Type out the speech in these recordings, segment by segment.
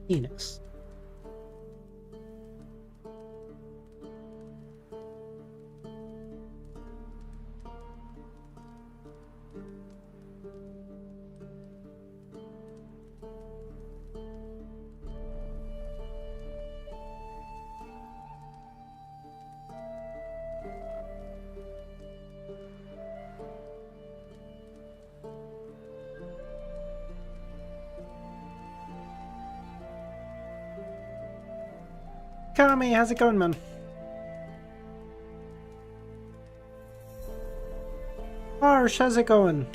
Penis. Kami, how's it going, man? Harsh, how's it going?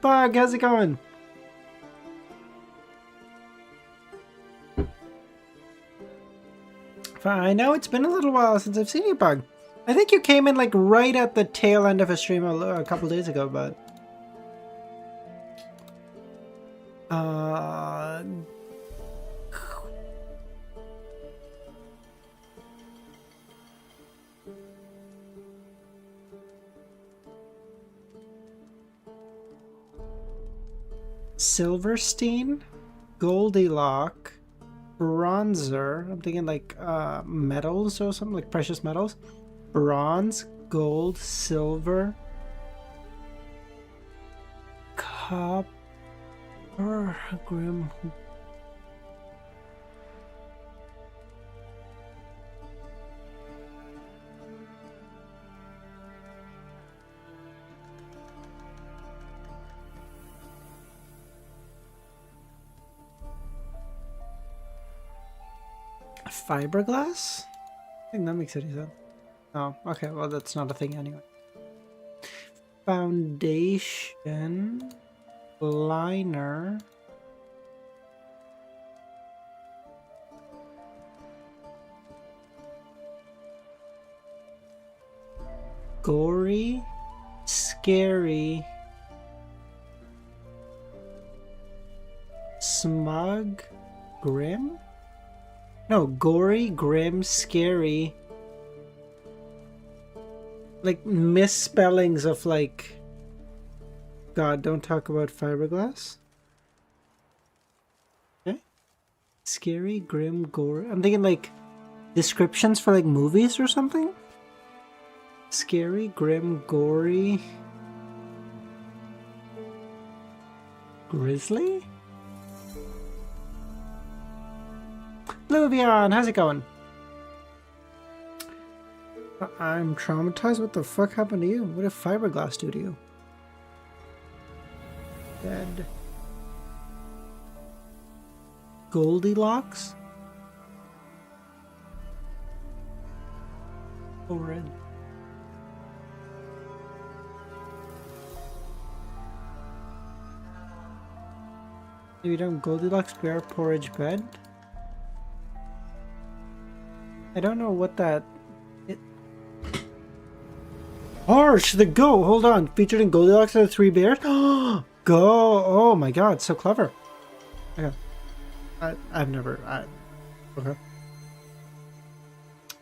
Bug, how's it going? I know it's been a little while since I've seen you, Bug. I think you came in like right at the tail end of a stream a couple days ago, but... Silverstein, Goldilocks, Bronzer. I'm thinking like metals or something, like precious metals. Bronze, gold, silver, copper, grim. Fiberglass? I think that makes any sense. Oh, okay, well that's not a thing anyway. Foundation, liner, gory, scary, smug, grim? No, gory, grim, scary. Like misspellings of like... God, don't talk about fiberglass. Okay. Scary, grim, gory. I'm thinking like descriptions for like movies or something. Scary, grim, gory. Grizzly? Luvion, how's it going? I'm traumatized. What the fuck happened to you? What did fiberglass do to you? Dead. Goldilocks? Oh, red. Maybe don't Goldilocks bear porridge bed? I don't know what that... Harsh, the go! Hold on. Featured in Goldilocks and the Three Bears? Go! Oh my god, so clever. Okay. I've never... okay.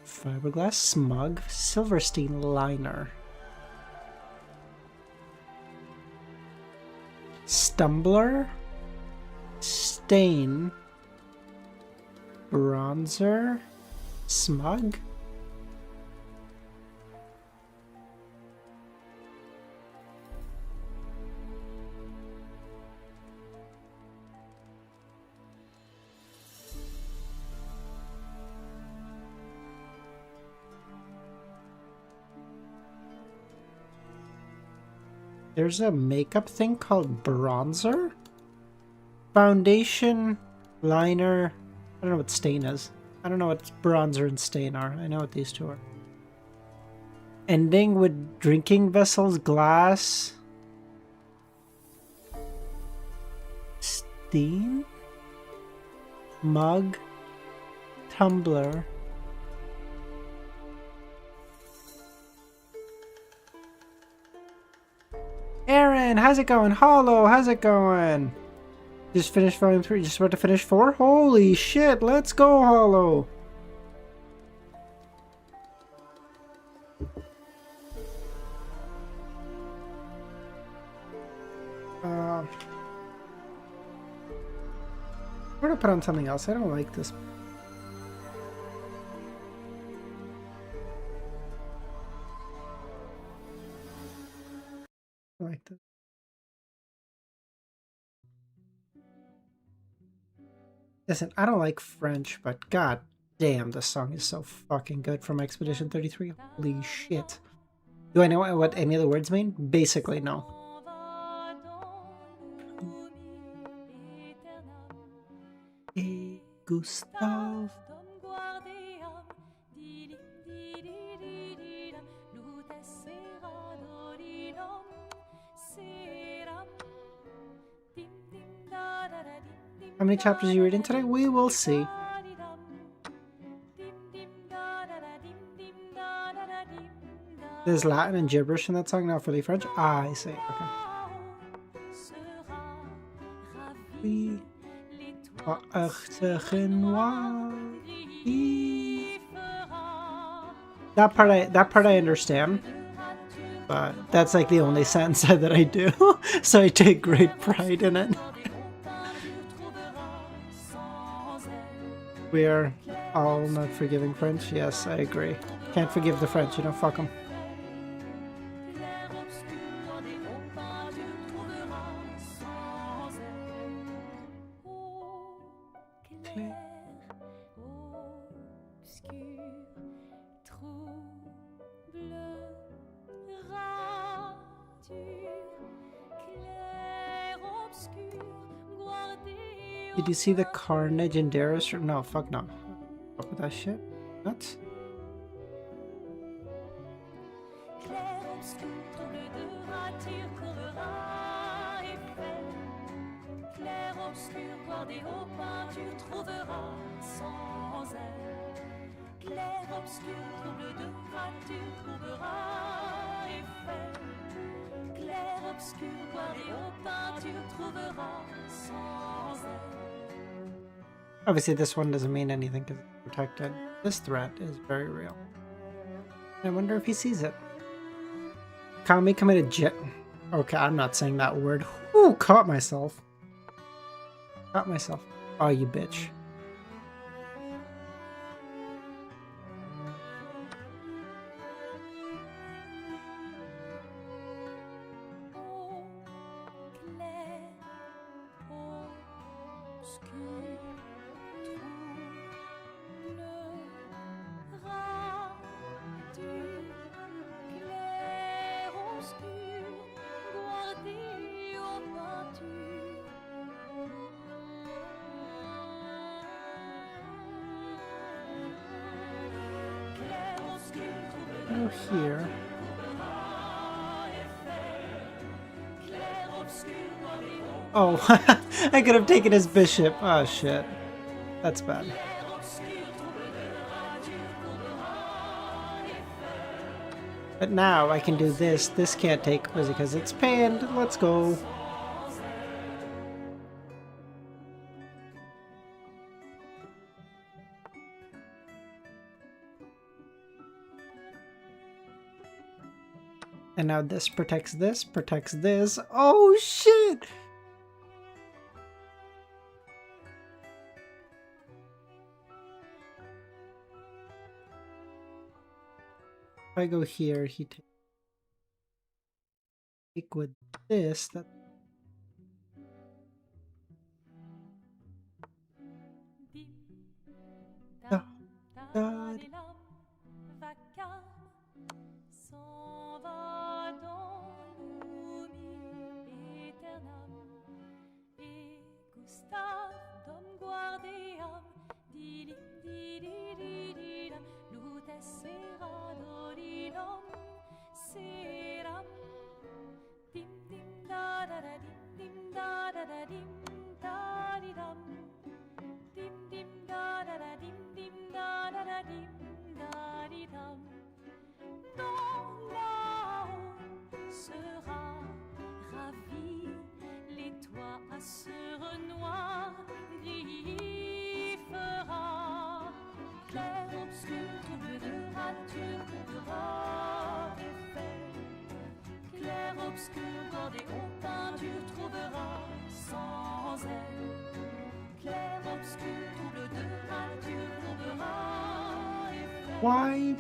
Fiberglass, smug, Silverstein liner. Stumbler, stain, bronzer, smug. There's a makeup thing called bronzer? Foundation, liner. I don't know what stain is. I don't know what bronzer and stain are. I know what these two are. Ending with drinking vessels, glass. Steam? Mug. Tumbler. Aaron, how's it going? Hollow, how's it going? Just finished volume 3, just about to finish 4? Holy shit, let's go, Hollow! We're gonna put on something else. I don't like this. I like this. Listen, I don't like French, but god damn, the song is so fucking good from Expedition 33. Holy shit. Do I know what any of the words mean? Basically, no. Hey, Gustav. How many chapters are you reading today? We will see. There's Latin and gibberish in that song, not fully French. Ah, I see. Okay. That part I understand, but that's like the only sentence that I do, so I take great pride in it. We are all not forgiving French. Yes, I agree. Can't forgive the French, you know, fuck them. Did you see the Carnage in Darius? No, fuck no. Fuck with that shit. Nuts. Obviously, this one doesn't mean anything because it's protected. This threat is very real. I wonder if he sees it. Kami committed jet. Okay, I'm not saying that word. Ooh, caught myself. Caught myself. Oh, you bitch. Here. Oh, I could have taken his bishop. Oh shit. That's bad. But now I can do this. This can't take because it's pinned. Let's go. And now this protects this, protects this. Oh shit! If I go here, he take with this. That da, da, Why?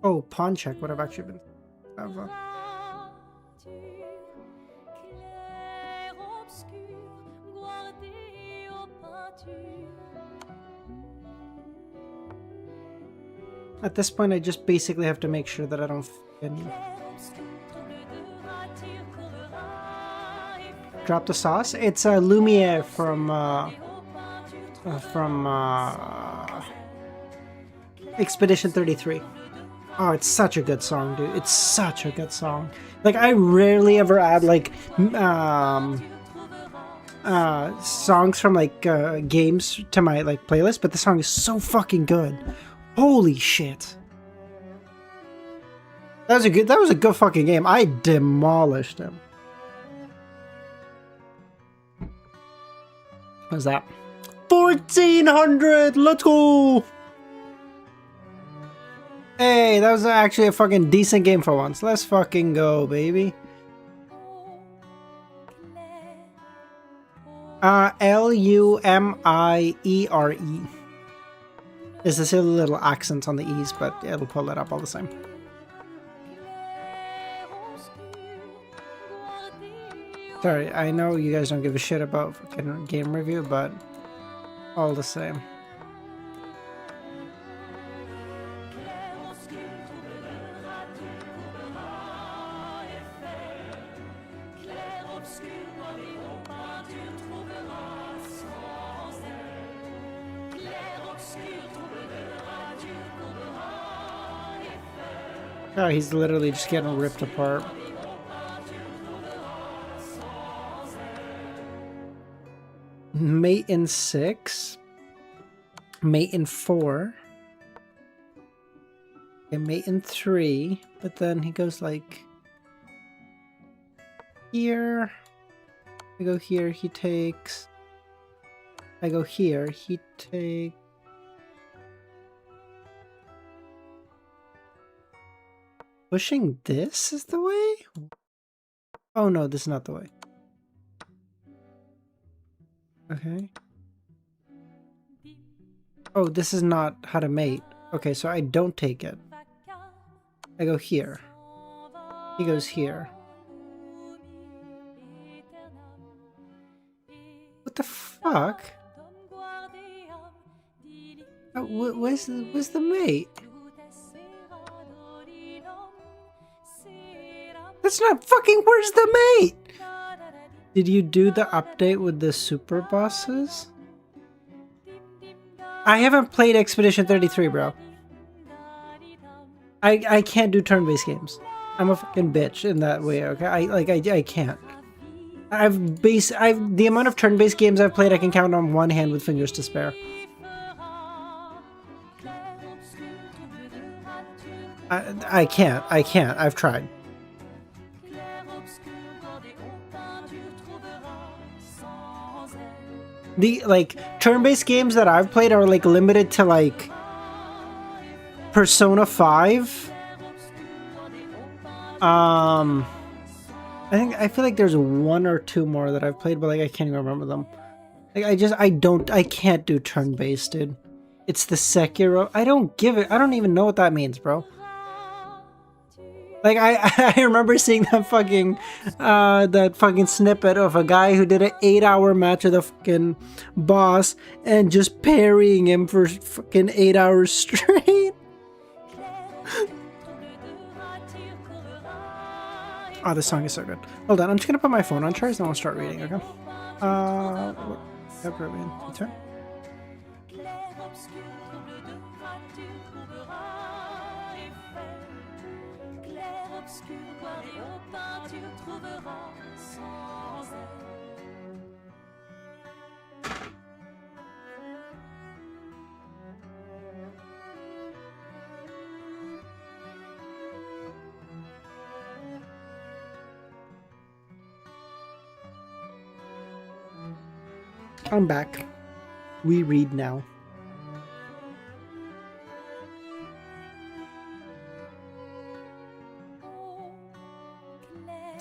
Oh, pawn check would have actually been. At this point, I just basically have to make sure that I don't drop the sauce. It's a Lumiere from Expedition 33. Oh, it's such a good song, dude. It's such a good song. Like, I rarely ever add like songs from like games to my like playlist, but the song is so fucking good. Holy shit. That was a good fucking game. I demolished him. What's that? 1400! Let's go! Hey, that was actually a fucking decent game for once. Let's fucking go, baby. Lumiere. There's a silly little accent on the E's, but it'll pull it up all the same. Sorry, I know you guys don't give a shit about fucking game review, but all the same. Oh, he's literally just getting ripped apart. Mate in 6. Mate in 4. And mate in 3. But then he goes like... here. I go here, he takes... I go here, he takes... Pushing this is the way? Oh no, this is not the way. Okay. Oh, this is not how to mate. Okay, so I don't take it. I go here. He goes here. What the fuck? Oh, where's the mate? That's not fucking, where's the mate? Did you do the update with the super bosses? I haven't played Expedition 33, bro. I can't do turn-based games. I'm a fucking bitch in that way, okay? I can't. The amount of turn-based games I've played, I can count on one hand with fingers to spare. I can't. I've tried. The like turn-based games that I've played are like limited to like Persona 5. I feel like there's one or two more that I've played, but like I can't even remember them. Like I can't do turn-based, dude. It's the Sekiro. I don't even know what that means, bro. Like I remember seeing that fucking snippet of a guy who did an 8-hour match with a fucking boss and just parrying him for fucking 8 hours straight. Oh, this song is so good. Hold on, I'm just gonna put my phone on charge and I'll start reading, okay? Turn. I'm back. We read now.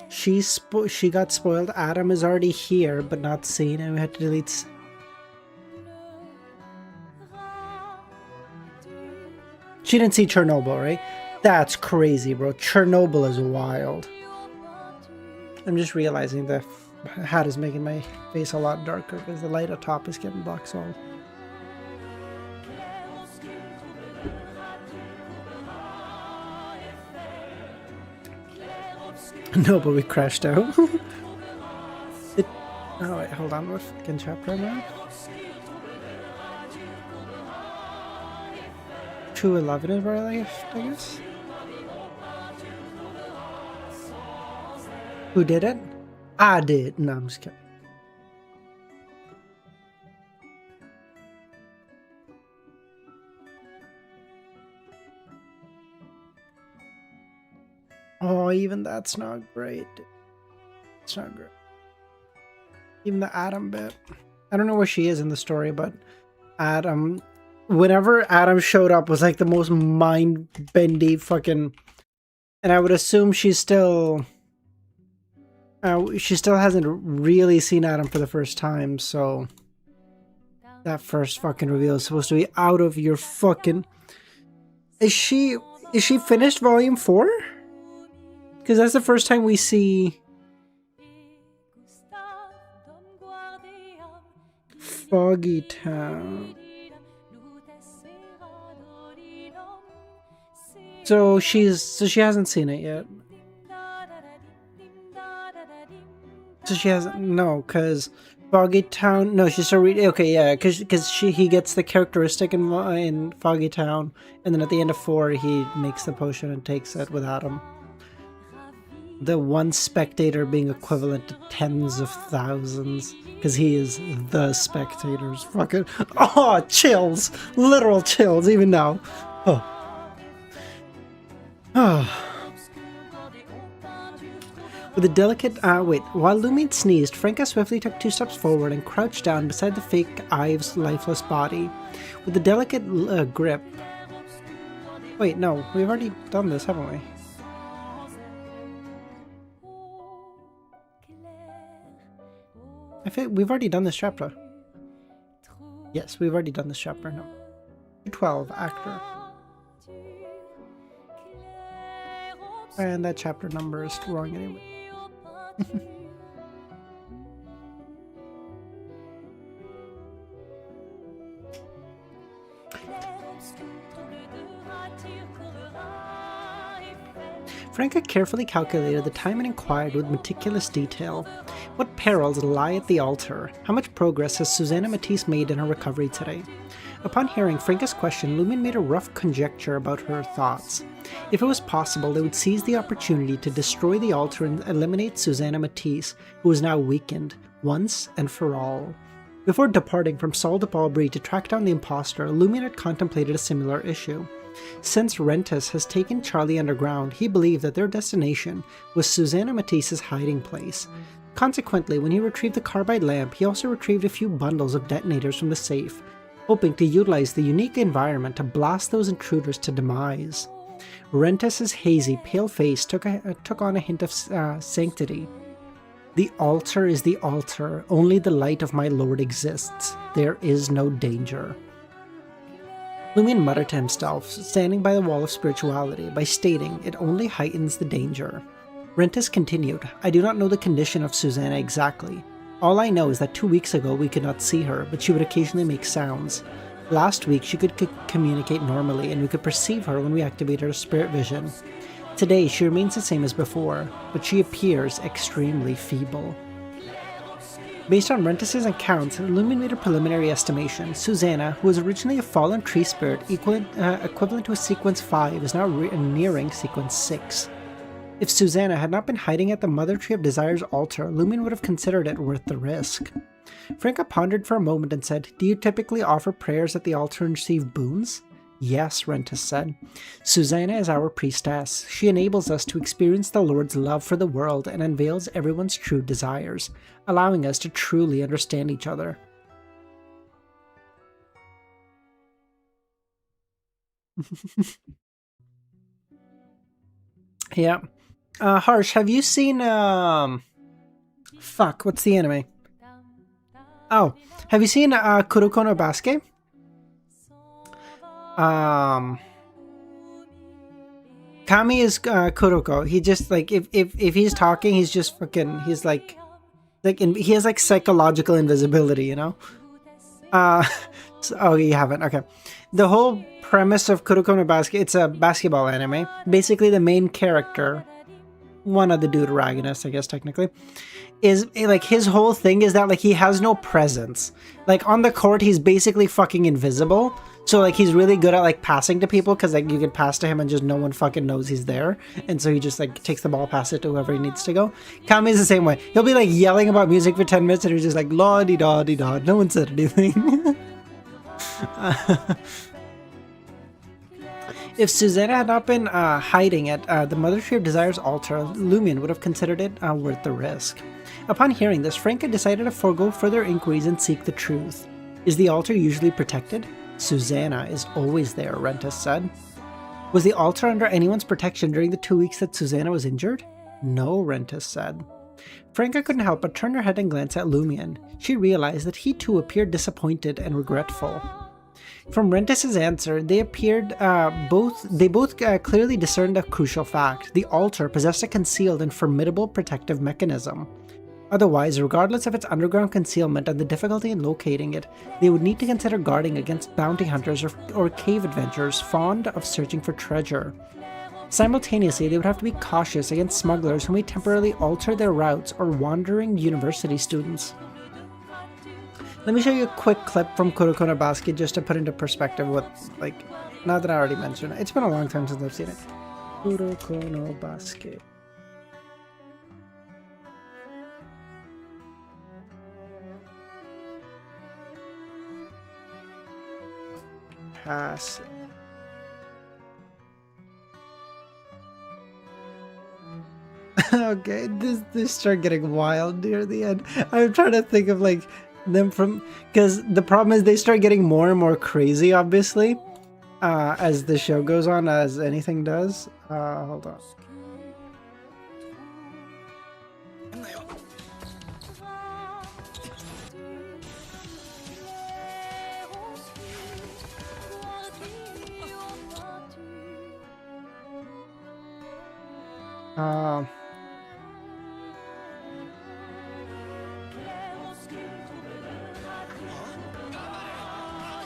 She got spoiled. Adam is already here, but not seen, and we had to delete. She didn't see Chernobyl, right? That's crazy, bro. Chernobyl is wild. I'm just realizing the hat is making my face a lot darker because the light atop is getting black solid. No, but we crashed out. Oh wait, hold on. What fucking chapter am I? 211 is where I left, I guess. Who did it? I did. No, I'm just kidding. Oh, even that's not great. It's not great. Even the Adam bit. I don't know where she is in the story, but Adam... Whenever Adam showed up was like the most mind-bendy fucking... And I would assume she's still... she still hasn't really seen Adam for the first time, so... That first fucking reveal is supposed to be out of your fucking... Is she finished volume 4? Because that's the first time we see Foggy Town. So she hasn't seen it yet. So she hasn't, no, because Foggy Town, no, she's still reading, okay, yeah, because he gets the characteristic in Foggy Town, and then at the end of 4, he makes the potion and takes it with Adam. The one spectator being equivalent to tens of thousands, because he is the spectators. Fucking, oh, chills, literal chills, even now. Oh. Oh. With a delicate, while Lumion sneezed, Franca swiftly took 2 steps forward and crouched down beside the fake Ive's lifeless body. With a delicate grip. Wait, no, we've already done this, haven't we? I think we've already done this chapter. Yes, we've already done this chapter. No. 12, actor. And that chapter number is wrong anyway. Franca carefully calculated the time and inquired with meticulous detail. What perils lie at the altar? How much progress has Susanna Matisse made in her recovery today? Upon hearing Franca's question, Lumion made a rough conjecture about her thoughts. If it was possible, they would seize the opportunity to destroy the altar and eliminate Susanna Matisse, who was now weakened, once and for all. Before departing from Sol de Palbry to track down the impostor, Lumion had contemplated a similar issue. Since Rentis has taken Charlie underground, he believed that their destination was Susanna Matisse's hiding place. Consequently, when he retrieved the carbide lamp, he also retrieved a few bundles of detonators from the safe, hoping to utilize the unique environment to blast those intruders to demise. Rentis's hazy, pale face took on a hint of sanctity. The altar is the altar. Only the light of my lord exists. There is no danger. Lumion muttered to himself, standing by the wall of spirituality, by stating it only heightens the danger. Rentis continued, I do not know the condition of Susanna exactly. All I know is that 2 weeks ago we could not see her, but she would occasionally make sounds. Last week she could communicate normally, and we could perceive her when we activated her spirit vision. Today she remains the same as before, but she appears extremely feeble. Based on Rentis' accounts, Lumion made a preliminary estimation. Susanna, who was originally a fallen tree spirit equivalent to a sequence 5, is now nearing sequence 6. If Susanna had not been hiding at the Mother Tree of Desire's altar, Lumion would have considered it worth the risk. Franca pondered for a moment and said, Do you typically offer prayers at the altar and receive boons? Yes, Rentis said. Susanna is our priestess. She enables us to experience the Lord's love for the world and unveils everyone's true desires, allowing us to truly understand each other. Yeah. Harsh, have you seen fuck, what's the anime? Oh, have you seen Kuroko no Basket? Kami is Kuroko. He just like if he's talking, he's just fucking he's like he has like psychological invisibility, you know? Oh, you haven't. Okay. The whole premise of Kuroko no Basket, it's a basketball anime. Basically the main character, one of the deuteragonists, I guess technically, is like his whole thing is that like he has no presence. Like on the court he's basically fucking invisible. So like he's really good at like passing to people because like you can pass to him and just no one fucking knows he's there. And so he just like takes the ball, pass it to whoever he needs to go. Kami's the same way. He'll be like yelling about music for 10 minutes and he's just like la-di-da-di-da. No one said anything. If Susanna had not been hiding at the Mother Tree of Desire's altar, Lumion would have considered it worth the risk. Upon hearing this, Franca decided to forego further inquiries and seek the truth. Is the altar usually protected? Susanna is always there, Rentis said. Was the altar under anyone's protection during the 2 weeks that Susanna was injured? No, Rentis said. Franca couldn't help but turn her head and glance at Lumion. She realized that he too appeared disappointed and regretful. From Rentis's answer, they both clearly discerned a crucial fact. The altar possessed a concealed and formidable protective mechanism. Otherwise, regardless of its underground concealment and the difficulty in locating it, they would need to consider guarding against bounty hunters or cave adventurers fond of searching for treasure. Simultaneously, they would have to be cautious against smugglers who may temporarily alter their routes or wandering university students. Let me show you a quick clip from Kuroko no Basket just to put into perspective what, like, now that I already mentioned it. It's been a long time since I've seen it. Kuroko no Basket. Pass. Okay, this start getting wild near the end. I'm trying to think of like them from, because the problem is they start getting more and more crazy, obviously, as the show goes on, as anything does. Hold on.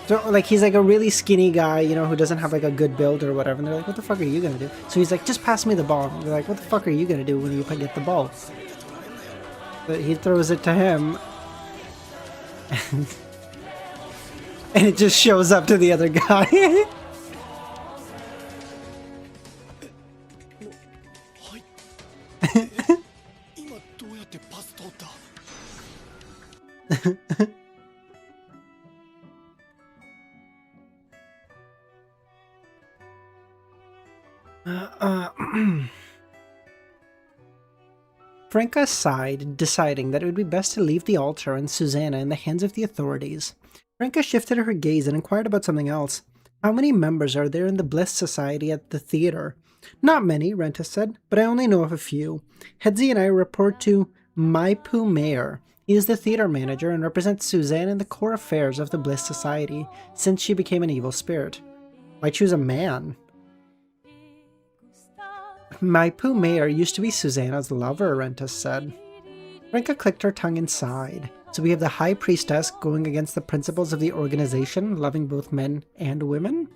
So, like, he's like a really skinny guy, you know, who doesn't have like a good build or whatever. And they're like, what the fuck are you gonna do? So he's like, just pass me the ball. And they're like, what the fuck are you gonna do when you get the ball? But he throws it to him. And it just shows up to the other guy. Franca sighed, deciding that it would be best to leave the altar and Susanna in the hands of the authorities. Franca shifted her gaze and inquired about something else. How many members are there in the Bliss Society at the theater? Not many, Rentis said, but I only know of a few. Hedzi and I report to Maipu Mayor. He is the theater manager and represents Susanna in the core affairs of the Bliss Society, since she became an evil spirit. Why choose a man? Maipu Mayor used to be Susanna's lover, Rentis said. Franca clicked her tongue and sighed. So we have the High Priestess going against the principles of the organization, loving both men and women?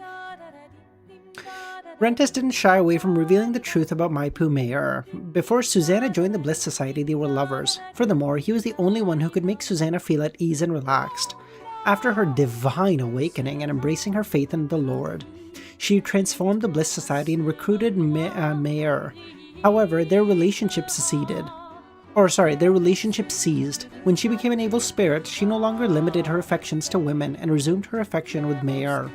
Rentis didn't shy away from revealing the truth about Maipu Mayor. Before Susanna joined the Bliss Society, they were lovers. Furthermore, he was the only one who could make Susanna feel at ease and relaxed. After her divine awakening and embracing her faith in the Lord, she transformed the Bliss Society and recruited Mayor. However, their relationship ceased. When she became an evil spirit, she no longer limited her affections to women and resumed her affection with Mayor.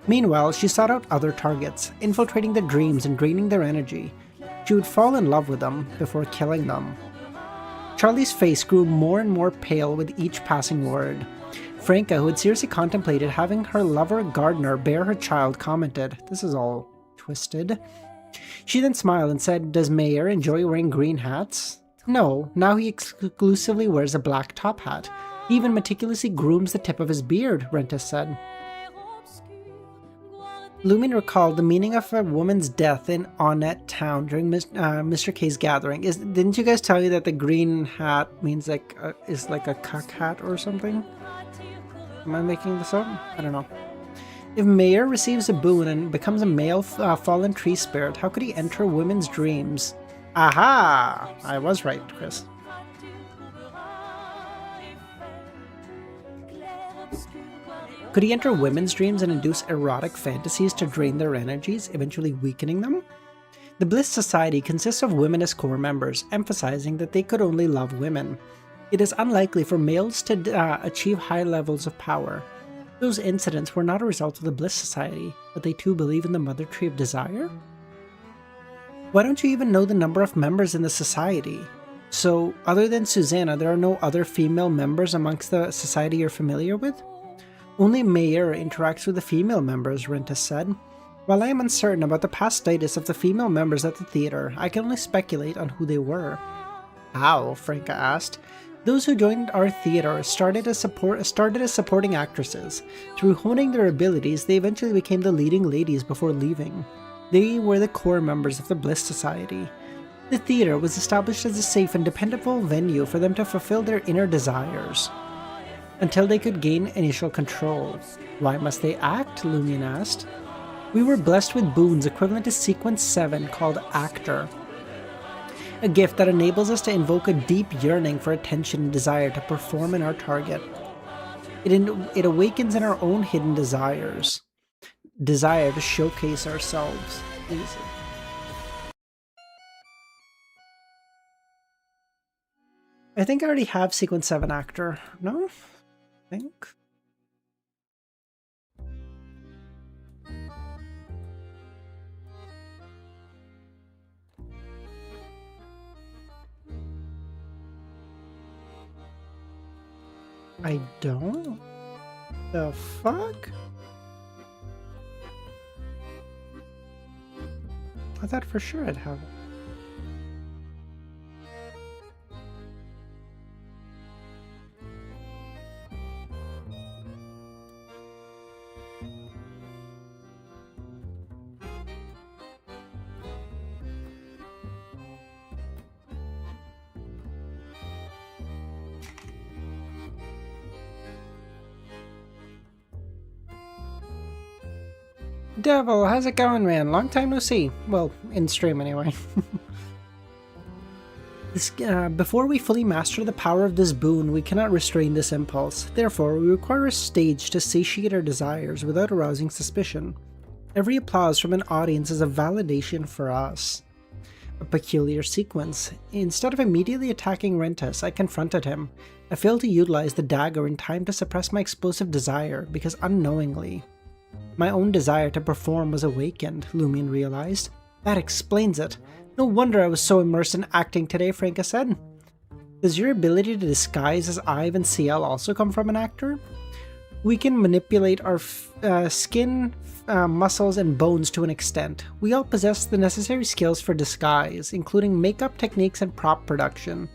Meanwhile, she sought out other targets, infiltrating their dreams and draining their energy. She would fall in love with them before killing them. Charlie's face grew more and more pale with each passing word. Franca, who had seriously contemplated having her lover Gardner bear her child, commented, "This is all twisted." She then smiled and said, "Does Mayer enjoy wearing green hats?" "No, now he exclusively wears a black top hat. He even meticulously grooms the tip of his beard," Rentis said. Lumion recalled the meaning of a woman's death in Onnet Town during Mr. K's gathering. Didn't you guys tell you that the green hat means is like a cuck hat or something? Am I making this up? I don't know. If Mayer receives a boon and becomes a male fallen tree spirit, how could he enter women's dreams? Aha! I was right, Chris. Could he enter women's dreams and induce erotic fantasies to drain their energies, eventually weakening them? The Bliss Society consists of women as core members, emphasizing that they could only love women. It is unlikely for males to achieve high levels of power. Those incidents were not a result of the Bliss Society, but they too believe in the Mother Tree of Desire? Why don't you even know the number of members in the society? So, other than Susanna, there are no other female members amongst the society you're familiar with? Only Mayer interacts with the female members, Rentis said. While I am uncertain about the past status of the female members at the theater, I can only speculate on who they were. How? Franca asked. Those who joined our theater started as supporting actresses. Through honing their abilities, they eventually became the leading ladies before leaving. They were the core members of the Bliss Society. The theater was established as a safe and dependable venue for them to fulfill their inner desires, until they could gain initial control. Why must they act? Lumion asked. We were blessed with boons equivalent to Sequence 7 called Actor, a gift that enables us to invoke a deep yearning for attention and desire to perform in our target. It awakens in our own hidden desires. Desire to showcase ourselves. Easy. I think I already have Sequence 7 Actor. No? I think. I don't? The fuck? I thought for sure I'd have it. Devil, how's it going, man? Long time no see. Well, in stream anyway. Before we fully master the power of this boon, we cannot restrain this impulse. Therefore, we require a stage to satiate our desires without arousing suspicion. Every applause from an audience is a validation for us. A peculiar sequence. Instead of immediately attacking Rentis, I confronted him. I failed to utilize the dagger in time to suppress my explosive desire, because unknowingly, my own desire to perform was awakened, Lumion realized. That explains it. No wonder I was so immersed in acting today, Franca said. Does your ability to disguise as Ive and CL also come from an actor? We can manipulate our skin, muscles, and bones to an extent. We all possess the necessary skills for disguise, including makeup techniques and prop production.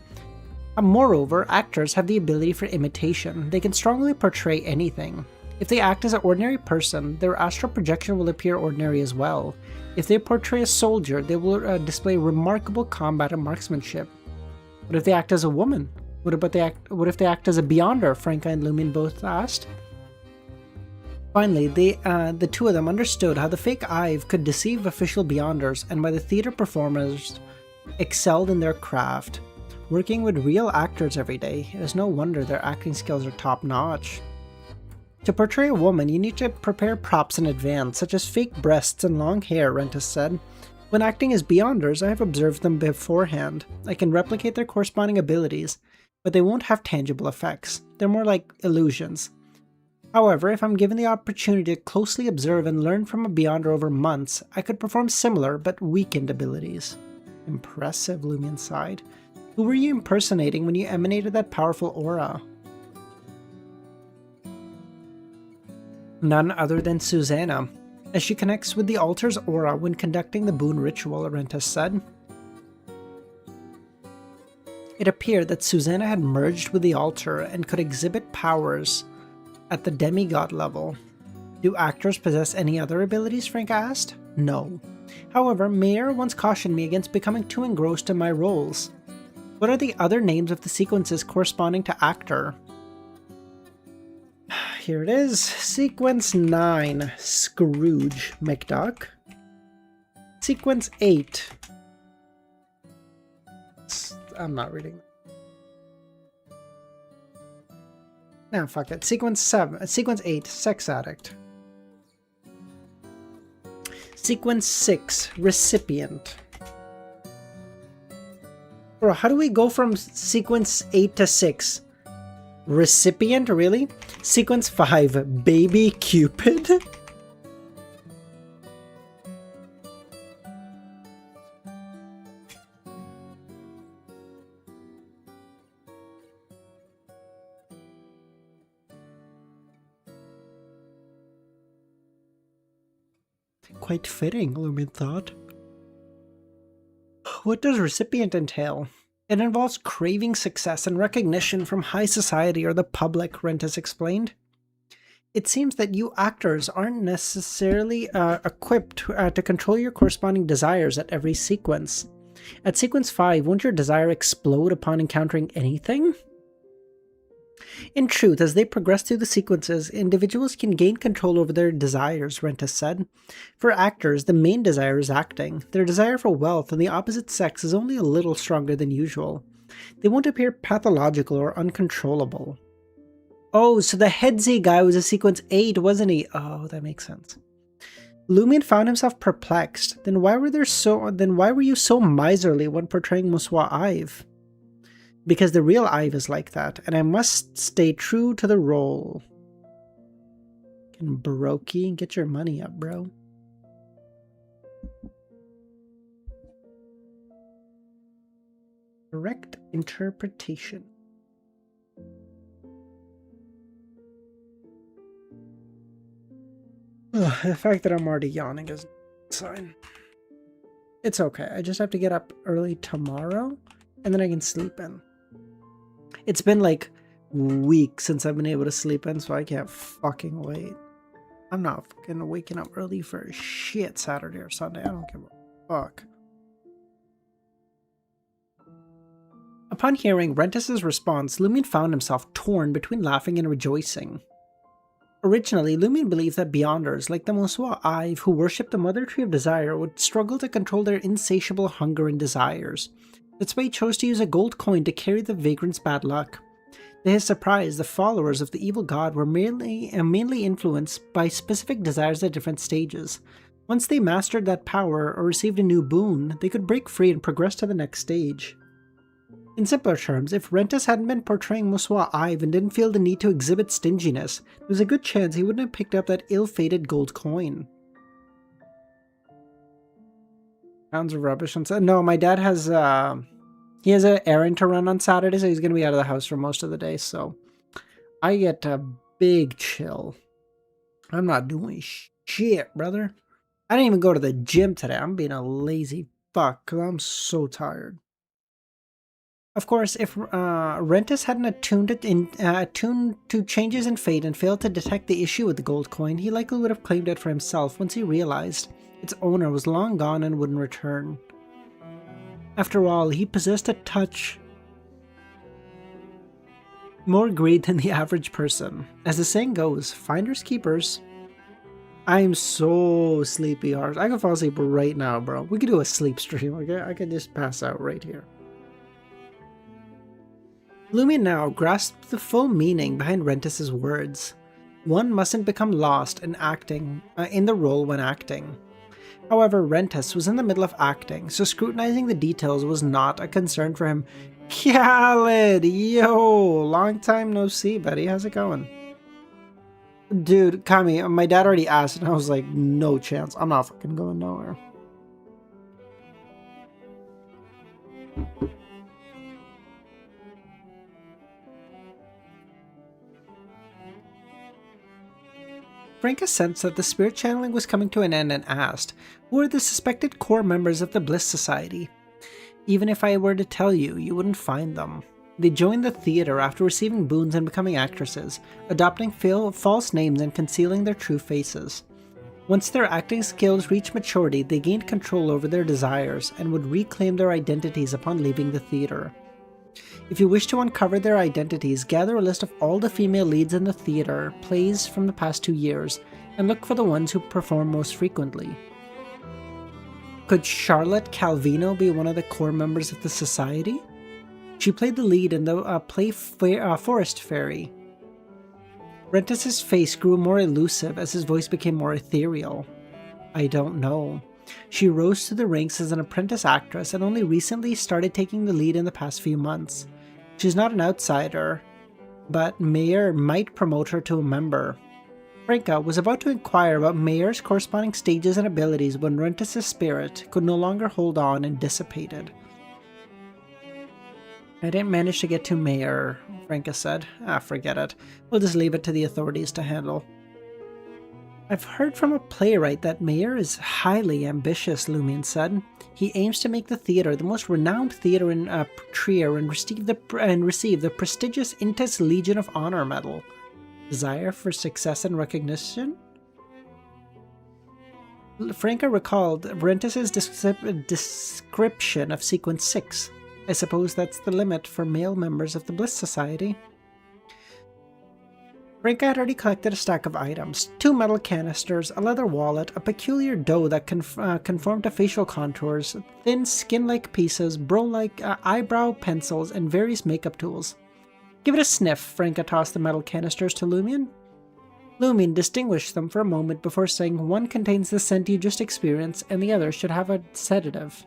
Moreover, actors have the ability for imitation. They can strongly portray anything. If they act as an ordinary person, their astral projection will appear ordinary as well. If they portray a soldier, they will display remarkable combat and marksmanship. What if they act as a woman? What if they act as a Beyonder? Franca and Lumion both asked. Finally, the two of them understood how the fake Ive could deceive official Beyonders, and why the theater performers excelled in their craft. Working with real actors every day, it is no wonder their acting skills are top-notch. To portray a woman, you need to prepare props in advance, such as fake breasts and long hair, Rentis said. When acting as Beyonders, I have observed them beforehand. I can replicate their corresponding abilities, but they won't have tangible effects. They're more like illusions. However, if I'm given the opportunity to closely observe and learn from a Beyonder over months, I could perform similar but weakened abilities. Impressive, Lumion sighed. Who were you impersonating when you emanated that powerful aura? None other than Susanna, as she connects with the altar's aura when conducting the boon ritual, Arentis said. It appeared that Susanna had merged with the altar and could exhibit powers at the demigod level. Do actors possess any other abilities, Frank asked. No. However, Mayer once cautioned me against becoming too engrossed in my roles. What are the other names of the sequences corresponding to actor? Here it is. Sequence 9, Scrooge McDuck. Sequence 8. I'm not reading. Nah, fuck it. Sequence 8, Sex Addict. Sequence 6, Recipient. Bro, how do we go from sequence 8 to 6? Recipient, really? Sequence 5, Baby Cupid? Quite fitting, Lumen thought. What does recipient entail? It involves craving success and recognition from high society or the public, Rentis explained. It seems that you actors aren't necessarily equipped to control your corresponding desires at every sequence. At sequence 5, won't your desire explode upon encountering anything? In truth, as they progress through the sequences, individuals can gain control over their desires, Rentis said. For actors, the main desire is acting. Their desire for wealth and the opposite sex is only a little stronger than usual. They won't appear pathological or uncontrollable. Oh, so the Headsy guy was a sequence 8, wasn't he? Oh, that makes sense. Lumion found himself perplexed. Then why were you so miserly when portraying Muswa Ive? Because the real Ive is like that, and I must stay true to the role. Can Baroque, get your money up, bro. Correct interpretation. Ugh, the fact that I'm already yawning is a sign. It's okay, I just have to get up early tomorrow, and then I can sleep in. It's been like weeks since I've been able to sleep in, so I can't fucking wait. I'm not fucking waking up early for shit Saturday or Sunday. I don't give a fuck. Upon hearing Rentis' response, Lumion found himself torn between laughing and rejoicing. Originally, Lumion believed that Beyonders, like the Muswa Ive who worshipped the Mother Tree of Desire, would struggle to control their insatiable hunger and desires. That's why he chose to use a gold coin to carry the vagrant's bad luck. To his surprise, the followers of the evil god were mainly influenced by specific desires at different stages. Once they mastered that power or received a new boon, they could break free and progress to the next stage. In simpler terms, if Rentis hadn't been portraying Muswa Ive and didn't feel the need to exhibit stinginess, there's a good chance he wouldn't have picked up that ill-fated gold coin. Pounds of rubbish. No, my dad has he has an errand to run on Saturday, so he's going to be out of the house for most of the day, so I get a big chill. I'm not doing shit, brother. I didn't even go to the gym today. I'm being a lazy fuck because I'm so tired. Of course, if Rentis hadn't attuned to changes in fate and failed to detect the issue with the gold coin, he likely would have claimed it for himself once he realized its owner was long gone and wouldn't return. After all, he possessed a touch more greed than the average person. As the saying goes, finders keepers. I'm so sleepy, Hars. I could fall asleep right now, bro. We could do a sleep stream, okay? I could just pass out right here. Lumion now grasped the full meaning behind Rentis' words. One mustn't become lost in the role when acting. However, Rentis was in the middle of acting, so scrutinizing the details was not a concern for him. Khaled! Yo! Long time no see, buddy. How's it going? Dude, Kami, my dad already asked, and I was like, no chance. I'm not fucking going nowhere. Franca sensed that the spirit channeling was coming to an end and asked, "Who are the suspected core members of the Bliss Society?" "Even if I were to tell you, you wouldn't find them. They joined the theater after receiving boons and becoming actresses, adopting false names and concealing their true faces. Once their acting skills reached maturity, they gained control over their desires and would reclaim their identities upon leaving the theater. If you wish to uncover their identities, gather a list of all the female leads in the theater plays from the past 2 years, and look for the ones who perform most frequently." Could Charlotte Calvino be one of the core members of the society? She played the lead in the play Forest Fairy. Rentus's face grew more elusive as his voice became more ethereal. "I don't know. She rose to the ranks as an apprentice actress and only recently started taking the lead in the past few months. She's not an outsider, but Mayer might promote her to a member." Franca was about to inquire about Mayer's corresponding stages and abilities when Rentus's spirit could no longer hold on and dissipated. "I didn't manage to get to Mayer," Franca said. Forget it. We'll just leave it to the authorities to handle." "I've heard from a playwright that Mayer is highly ambitious," Lumion said. "He aims to make the theater the most renowned theater in Trier and receive the prestigious Intes Legion of Honor medal. Desire for success and recognition?" Franca recalled Rentus's description of Sequence 6. "I suppose that's the limit for male members of the Bliss Society." Franca had already collected a stack of items: 2 metal canisters, a leather wallet, a peculiar dough that conformed to facial contours, thin skin-like pieces, bro-like eyebrow pencils, and various makeup tools. "Give it a sniff," Franca tossed the metal canisters to Lumion. Lumion distinguished them for a moment before saying, "One contains the scent you just experienced, and the other should have a sedative."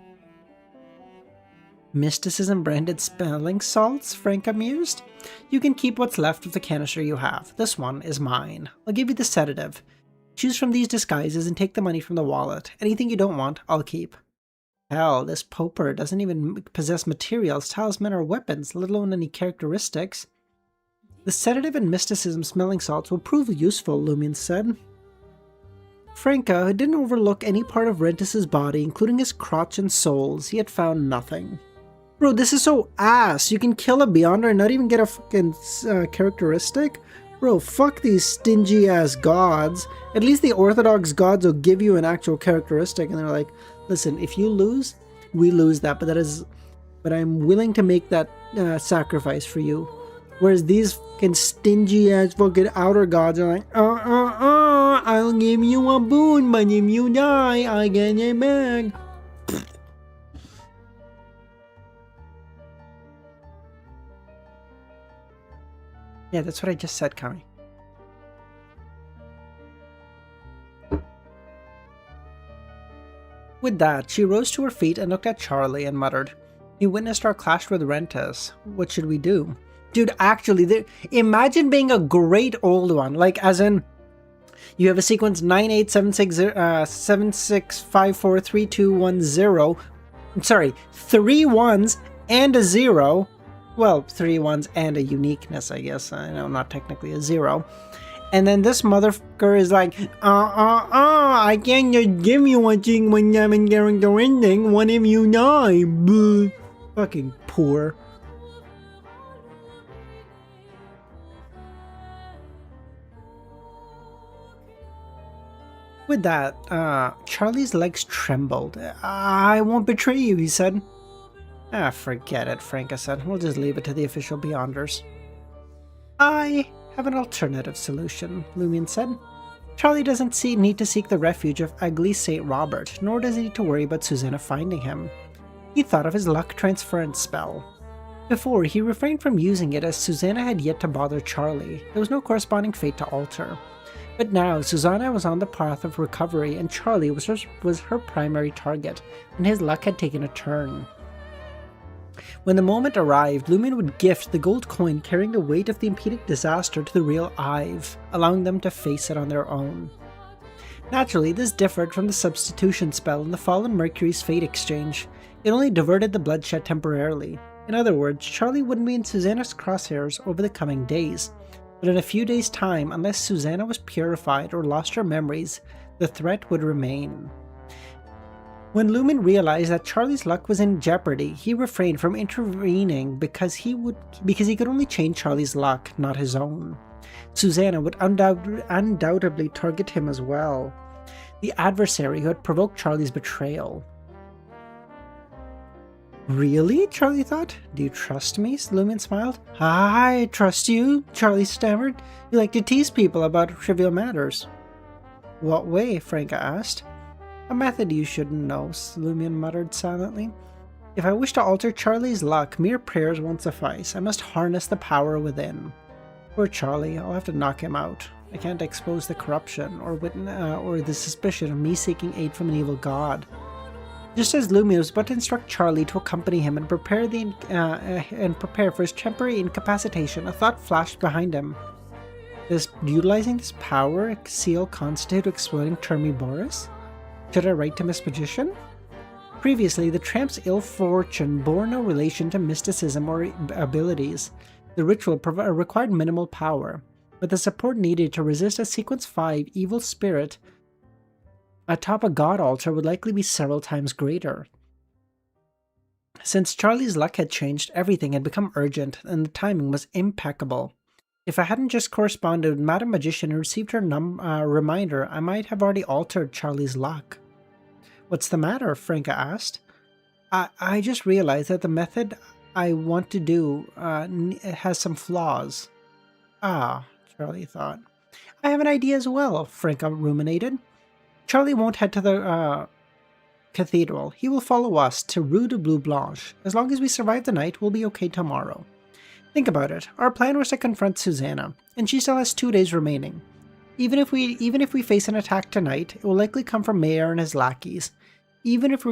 "Mysticism-branded smelling salts?" Franca mused. "You can keep what's left of the canister you have. This one is mine. I'll give you the sedative. Choose from these disguises and take the money from the wallet. Anything you don't want, I'll keep." Hell, this Poper doesn't even possess materials, talisman, or weapons, let alone any characteristics. "The sedative and mysticism smelling salts will prove useful," Lumion said. Franca, who didn't overlook any part of Rentus's body, including his crotch and soles, he had found nothing. "Bro, this is so ass. You can kill a Beyonder and not even get a fucking characteristic? Bro, fuck these stingy-ass gods. At least the Orthodox gods will give you an actual characteristic." And they're like, "Listen, if you lose, we lose that, but I'm willing to make that sacrifice for you." Whereas these fucking stingy-ass fucking outer gods are like, I'll give you a boon, but if you die, I get it back." Yeah, that's what I just said, Kami. With that, she rose to her feet and looked at Charlie and muttered, "You witnessed our clash with Rentus. What should we do?" Dude, actually, imagine being a great old one. Like, as in, you have a sequence 987656543210. Sorry, 3 1s and a 0. Well, 3 1s and a uniqueness, I guess. I know, not technically a 0. And then this motherfucker is like, I can't just give you one thing when I'm in character ending. What if you die? Blah. Fucking poor. With that, Charlie's legs trembled. "I won't betray you," he said. Forget it, Franca said. "We'll just leave it to the official Beyonders." "I have an alternative solution," Lumion said. "Charlie doesn't need to seek the refuge of ugly St. Robert, nor does he need to worry about Susanna finding him. He thought of his luck transference spell. Before, he refrained from using it as Susanna had yet to bother Charlie. There was no corresponding fate to alter. But now, Susanna was on the path of recovery, and Charlie was her primary target, and his luck had taken a turn. When the moment arrived, Lumion would gift the gold coin carrying the weight of the impending disaster to the real Ive, allowing them to face it on their own. Naturally, this differed from the substitution spell in the Fallen Mercury's Fate Exchange. It only diverted the bloodshed temporarily. In other words, Charlie wouldn't be in Susanna's crosshairs over the coming days. But in a few days' time, unless Susanna was purified or lost her memories, the threat would remain. When Lumen realized that Charlie's luck was in jeopardy, he refrained from intervening because he could only change Charlie's luck, not his own. Susanna would undoubtedly target him as well, the adversary who had provoked Charlie's betrayal. Really? Charlie thought. Do you trust me? Lumen smiled. I trust you, Charlie stammered. You like to tease people about trivial matters. What way? Franca asked. A method you shouldn't know, Lumen muttered silently. If I wish to alter Charlie's luck, mere prayers won't suffice. I must harness the power within. Poor Charlie, I'll have to knock him out. I can't expose the corruption or the suspicion of me seeking aid from an evil god. Just as Lumen was about to instruct Charlie to accompany him and prepare for his temporary incapacitation, a thought flashed behind him. Utilizing this power seal constitute exploiting Termi Boris? Should I write to Miss Magician? Previously, the tramp's ill fortune bore no relation to mysticism or abilities. The ritual required minimal power, but the support needed to resist a Sequence 5 evil spirit atop a god altar would likely be several times greater. Since Charlie's luck had changed, everything had become urgent, and the timing was impeccable. If I hadn't just corresponded with Madame Magician and received her reminder, I might have already altered Charlie's luck. What's the matter? Franca asked. I just realized that the method I want to do has some flaws. Ah, Charlie thought. I have an idea as well, Franca ruminated. Charlie won't head to the cathedral. He will follow us to Rue de Blue Blanche. As long as we survive the night, we'll be okay tomorrow. Think about it. Our plan was to confront Susanna, and she still has 2 days remaining. Even if we face an attack tonight, it will likely come from Mayer and his lackeys. Even if he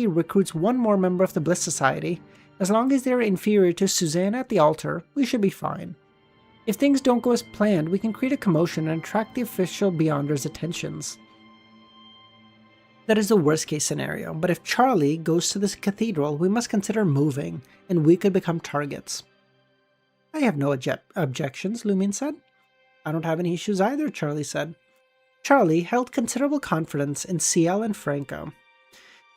recruits one more member of the Bliss Society, as long as they are inferior to Susanna at the altar, we should be fine. If things don't go as planned, we can create a commotion and attract the official Beyonder's attentions. That is the worst case scenario, but if Charlie goes to this cathedral, we must consider moving, and we could become targets. I have no objections, Lumen said. I don't have any issues either, Charlie said. Charlie held considerable confidence in CL and Franco.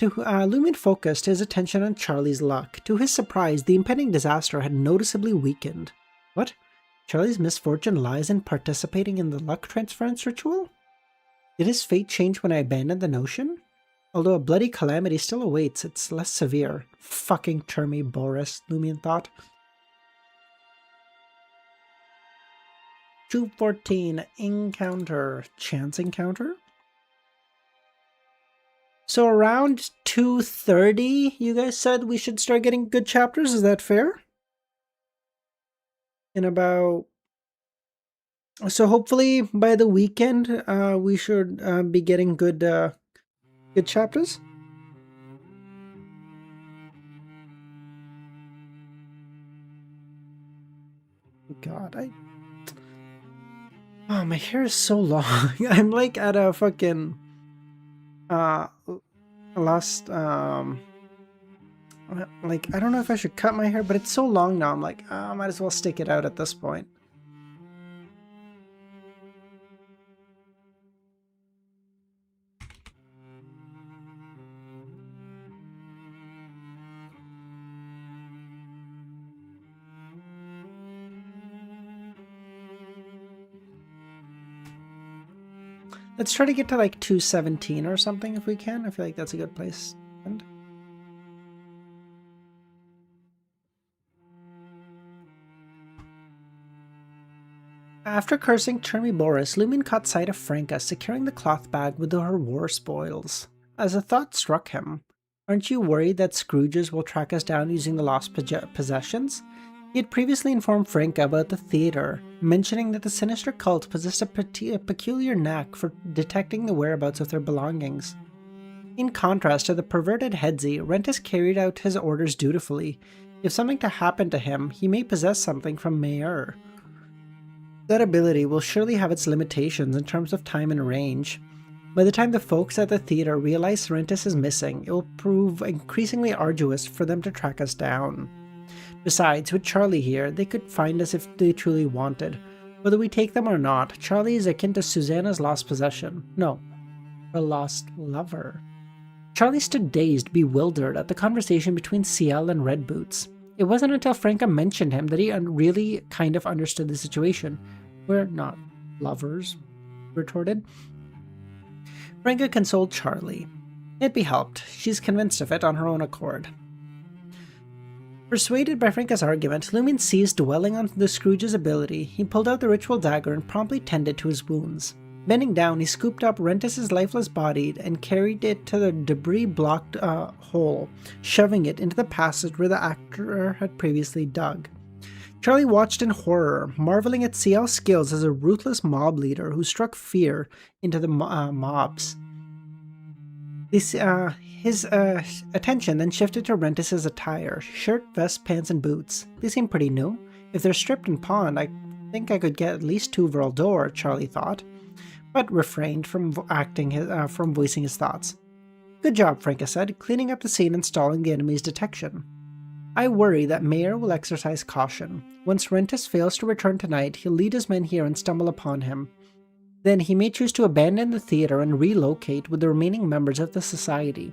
Lumen focused his attention on Charlie's luck. To his surprise, the impending disaster had noticeably weakened. What? Charlie's misfortune lies in participating in the luck transference ritual? Did his fate change when I abandoned the notion? Although a bloody calamity still awaits, it's less severe. Fucking Termi Boris, Lumen thought. 214, encounter. Chance encounter? So around 2:30, you guys said we should start getting good chapters, is that fair? So hopefully by the weekend, we should be getting good chapters. God, oh, my hair is so long. I'm like at a fucking last like I don't know if I should cut my hair, but it's so long now. I'm like, I might as well stick it out at this point. Let's try to get to like 217 or something if we can. I feel like that's a good place to end. After cursing Termi Boris, Lumen caught sight of Franca securing the cloth bag with her war spoils. As a thought struck him, aren't you worried that Scrooges will track us down using the lost possessions? He had previously informed Franca about the theater, mentioning that the sinister cult possessed a peculiar knack for detecting the whereabouts of their belongings. In contrast to the perverted Hedzi, Rentis carried out his orders dutifully. If something to happen to him, he may possess something from Mayer. That ability will surely have its limitations in terms of time and range. By the time the folks at the theater realize Rentis is missing, it will prove increasingly arduous for them to track us down. Besides, with Charlie here, they could find us if they truly wanted. Whether we take them or not, Charlie is akin to Susanna's lost possession. No, her lost lover. Charlie stood dazed, bewildered at the conversation between CL and Red Boots. It wasn't until Franca mentioned him that he really kind of understood the situation. We're not lovers, he retorted. Franca consoled Charlie. It'd be helped. She's convinced of it on her own accord. Persuaded by Franca's argument, Lumion ceased dwelling on the Scrooge's ability. He pulled out the ritual dagger and promptly tended to his wounds. Bending down, he scooped up Rentus's lifeless body and carried it to the debris-blocked hole, shoving it into the passage where the actor had previously dug. Charlie watched in horror, marveling at CL's skills as a ruthless mob leader who struck fear into the mobs. His attention then shifted to Rentus's attire: shirt, vest, pants, and boots. They seem pretty new. If they're stripped and pawned, I think I could get at least 2 Vraldor, Charlie thought, but refrained from voicing his thoughts. Good job, Franca said, cleaning up the scene and stalling the enemy's detection. I worry that Mayer will exercise caution. Once Rentus fails to return tonight, he'll lead his men here and stumble upon him. Then he may choose to abandon the theater and relocate with the remaining members of the society.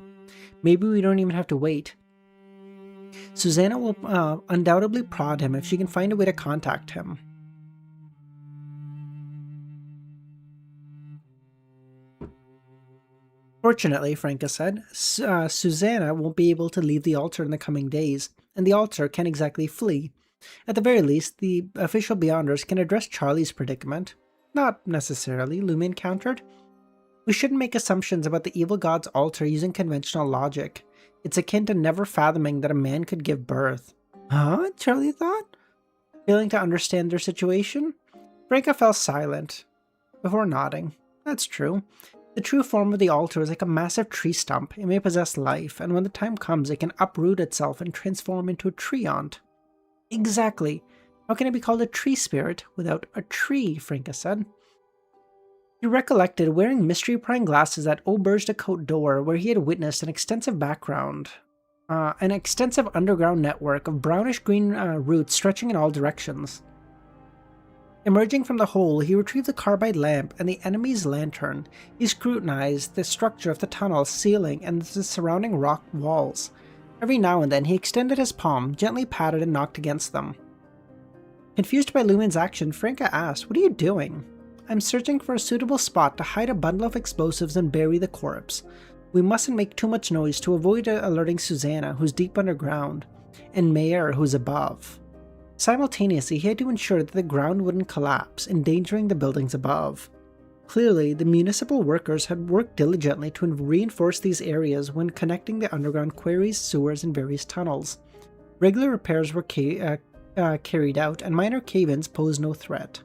Maybe we don't even have to wait. Susanna will undoubtedly prod him if she can find a way to contact him. Fortunately, Franca said, Susanna won't be able to leave the altar in the coming days, and the altar can't exactly flee. At the very least, the official Beyonders can address Charlie's predicament. Not necessarily, Lumion countered. We shouldn't make assumptions about the evil god's altar using conventional logic. It's akin to never fathoming that a man could give birth. Huh? Charlie thought, failing to understand their situation. Franca fell silent, before nodding. That's true. The true form of the altar is like a massive tree stump. It may possess life, and when the time comes, it can uproot itself and transform into a treant. Exactly. How can it be called a tree spirit without a tree, Franca said. He recollected wearing mystery-prying glasses at Auberge de Côte d'Or, where he had witnessed an extensive underground network of brownish-green roots stretching in all directions. Emerging from the hole, he retrieved the carbide lamp and the enemy's lantern. He scrutinized the structure of the tunnel, ceiling, and the surrounding rock walls. Every now and then, he extended his palm, gently patted and knocked against them. Confused by Lumion's action, Franca asked, "What are you doing?" "I'm searching for a suitable spot to hide a bundle of explosives and bury the corpse. We mustn't make too much noise to avoid alerting Susanna, who's deep underground, and Mayer, who's above." Simultaneously, he had to ensure that the ground wouldn't collapse, endangering the buildings above. Clearly, the municipal workers had worked diligently to reinforce these areas when connecting the underground quarries, sewers, and various tunnels. Regular repairs were carried out, and minor cave-ins posed no threat.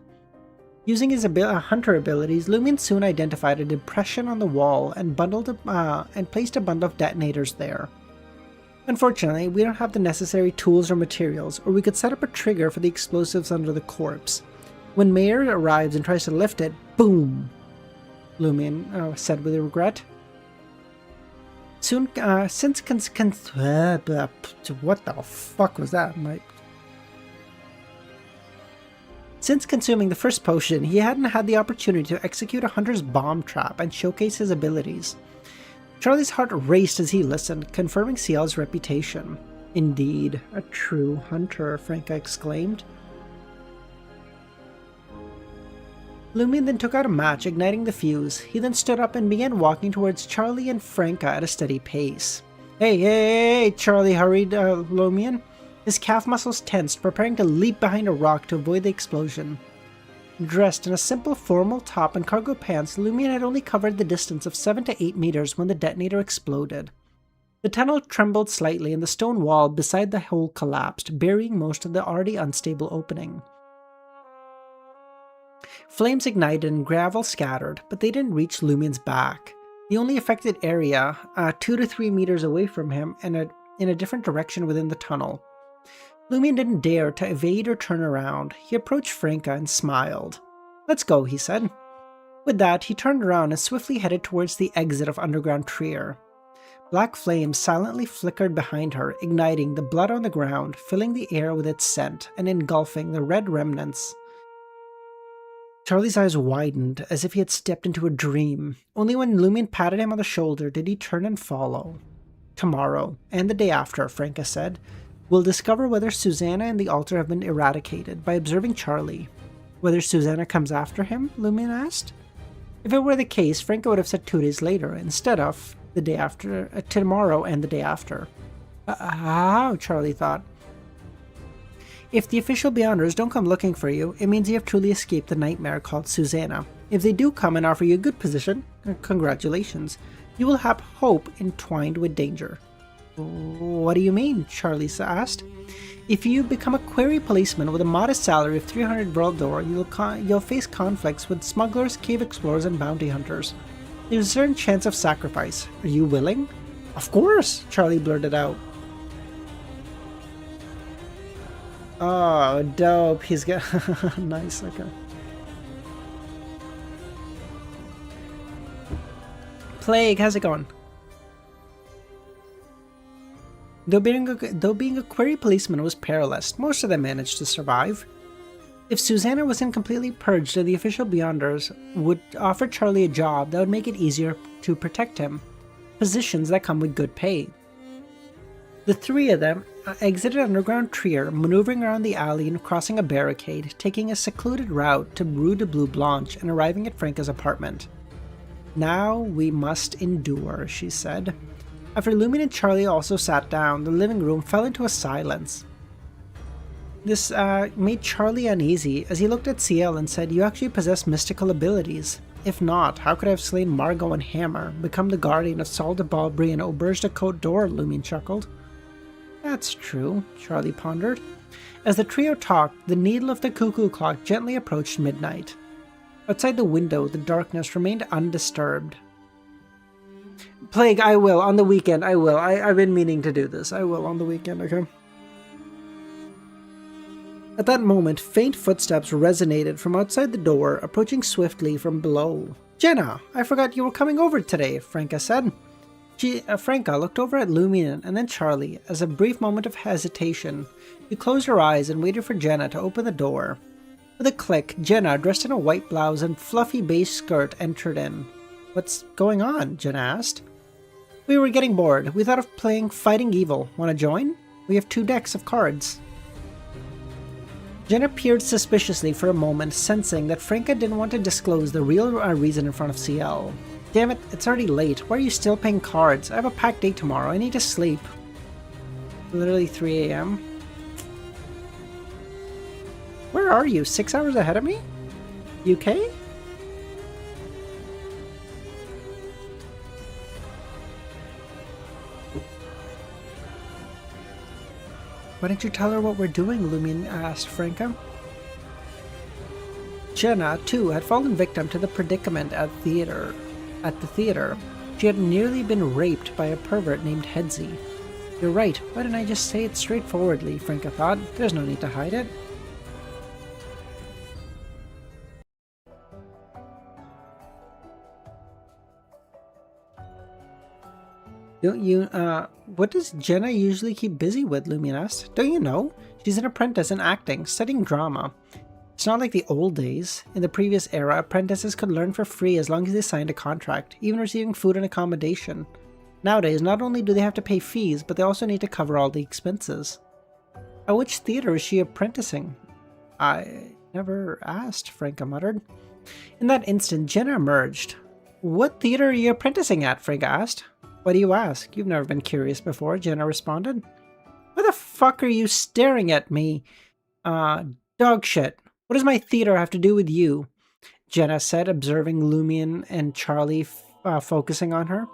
Using his hunter abilities, Lumion soon identified a depression on the wall and placed a bundle of detonators there. Unfortunately, we don't have the necessary tools or materials, or we could set up a trigger for the explosives under the corpse. When Mayer arrives and tries to lift it, boom! Lumion said with regret. What the fuck was that? Since consuming the first potion, he hadn't had the opportunity to execute a hunter's bomb trap and showcase his abilities. Charlie's heart raced as he listened, confirming CL's reputation. Indeed, a true hunter, Franca exclaimed. Lumion then took out a match, igniting the fuse. He then stood up and began walking towards Charlie and Franca at a steady pace. Hey, Charlie hurried Lumion. His calf muscles tensed, preparing to leap behind a rock to avoid the explosion. Dressed in a simple formal top and cargo pants, Lumion had only covered the distance of 7 to 8 meters when the detonator exploded. The tunnel trembled slightly and the stone wall beside the hole collapsed, burying most of the already unstable opening. Flames ignited and gravel scattered, but they didn't reach Lumion's back. The only affected area, 2 to 3 meters away from him and in a different direction within the tunnel. Lumion didn't dare to evade or turn around. He approached Franca and smiled. "Let's go," he said. With that, he turned around and swiftly headed towards the exit of underground Trier. Black flames silently flickered behind her, igniting the blood on the ground, filling the air with its scent, and engulfing the red remnants. Charlie's eyes widened, as if he had stepped into a dream. Only when Lumion patted him on the shoulder did he turn and follow. Tomorrow, and the day after, Franca said, we'll discover whether Susanna and the altar have been eradicated by observing Charlie. Whether Susanna comes after him? Lumion asked. If it were the case, Franca would have said 2 days later, instead of the day after, tomorrow and the day after. How? Charlie thought. If the official Beyonders don't come looking for you, it means you have truly escaped the nightmare called Susanna. If they do come and offer you a good position, congratulations. You will have hope entwined with danger. What do you mean? Charlie asked. If you become a query policeman with a modest salary of 300 world d'or, you'll face conflicts with smugglers, cave explorers, and bounty hunters. There's a certain chance of sacrifice. Are you willing? Of course, Charlie blurted out. Oh, dope. He's got... nice, okay. Plague, how's it going? Though being a query policeman was perilous, most of them managed to survive. If Susanna wasn't completely purged, the official Beyonders would offer Charlie a job that would make it easier to protect him. Positions that come with good pay. The 3 of them exited underground Trier, maneuvering around the alley and crossing a barricade, taking a secluded route to Rue de Blue Blanche and arriving at Franca's apartment. Now we must endure, she said. After Lumion and Charlie also sat down, the living room fell into a silence. This made Charlie uneasy as he looked at CL and said, "You actually possess mystical abilities. If not, how could I have slain Margot and Hammer, become the guardian of Saul de Balbry and Auberge de Côte d'Or?" Lumion chuckled. That's true, Charlie pondered. As the trio talked, the needle of the cuckoo clock gently approached midnight. Outside the window, the darkness remained undisturbed. Plague, I will. On the weekend, I will. I've been meaning to do this. I will on the weekend, okay? At that moment, faint footsteps resonated from outside the door, approaching swiftly from below. Jenna, I forgot you were coming over today, Franca said. Franca looked over at Lumion and then Charlie. As a brief moment of hesitation, she closed her eyes and waited for Jenna to open the door. With a click, Jenna, dressed in a white blouse and fluffy beige skirt, entered in. What's going on? Jenna asked. We were getting bored. We thought of playing Fighting Evil. Want to join? We have 2 decks of cards. Jenna peered suspiciously for a moment, sensing that Franca didn't want to disclose the real reason in front of CL. Damn it, it's already late. Why are you still playing cards? I have a packed day tomorrow. I need to sleep. Literally 3 a.m. Where are you? 6 hours ahead of me? UK? Why didn't you tell her what we're doing? Lumion asked Franca. Jenna, too, had fallen victim to the predicament at the theater. She had nearly been raped by a pervert named Headsy. You're right, why didn't I just say it straightforwardly, Franca thought. There's no need to hide it. Don't you, what does Jenna usually keep busy with? Lumion asked. Don't you know? She's an apprentice in acting, studying drama. It's not like the old days. In the previous era, apprentices could learn for free as long as they signed a contract, even receiving food and accommodation. Nowadays, not only do they have to pay fees, but they also need to cover all the expenses. At which theater is she apprenticing? I never asked, Franca muttered. In that instant, Jenna emerged. What theater are you apprenticing at? Franca asked. Why do you ask? You've never been curious before, Jenna responded. Why the fuck are you staring at me? Dog shit. What does my theater have to do with you? Jenna said, observing Lumion and Charlie focusing on her.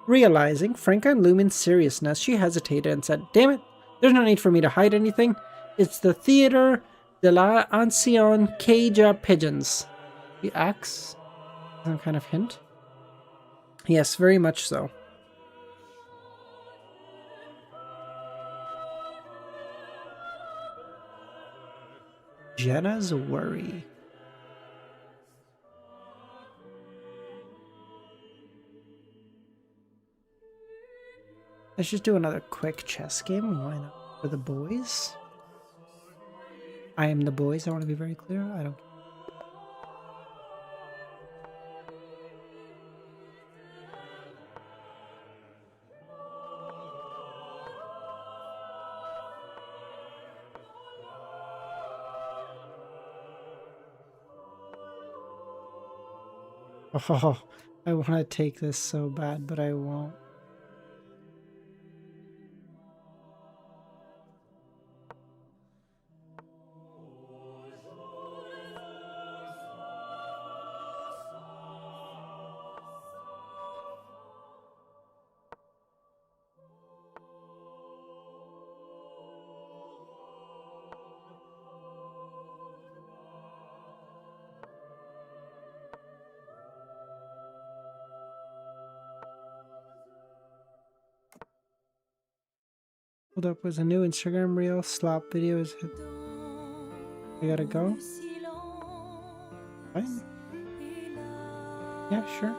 Realizing Franca and Lumion's seriousness, she hesitated and said, Damn it, there's no need for me to hide anything. It's the Theater de la Ancienne Cage Pigeons. The axe? Some kind of hint? Yes, very much so. Jenna's worry. Let's just do another quick chess game. Why not? For the boys. I am the boys. I want to be very clear. I don't. Oh, I want to take this so bad, but I won't. Hold up, was a new Instagram reel slop videos. I gotta go. What? Yeah, sure.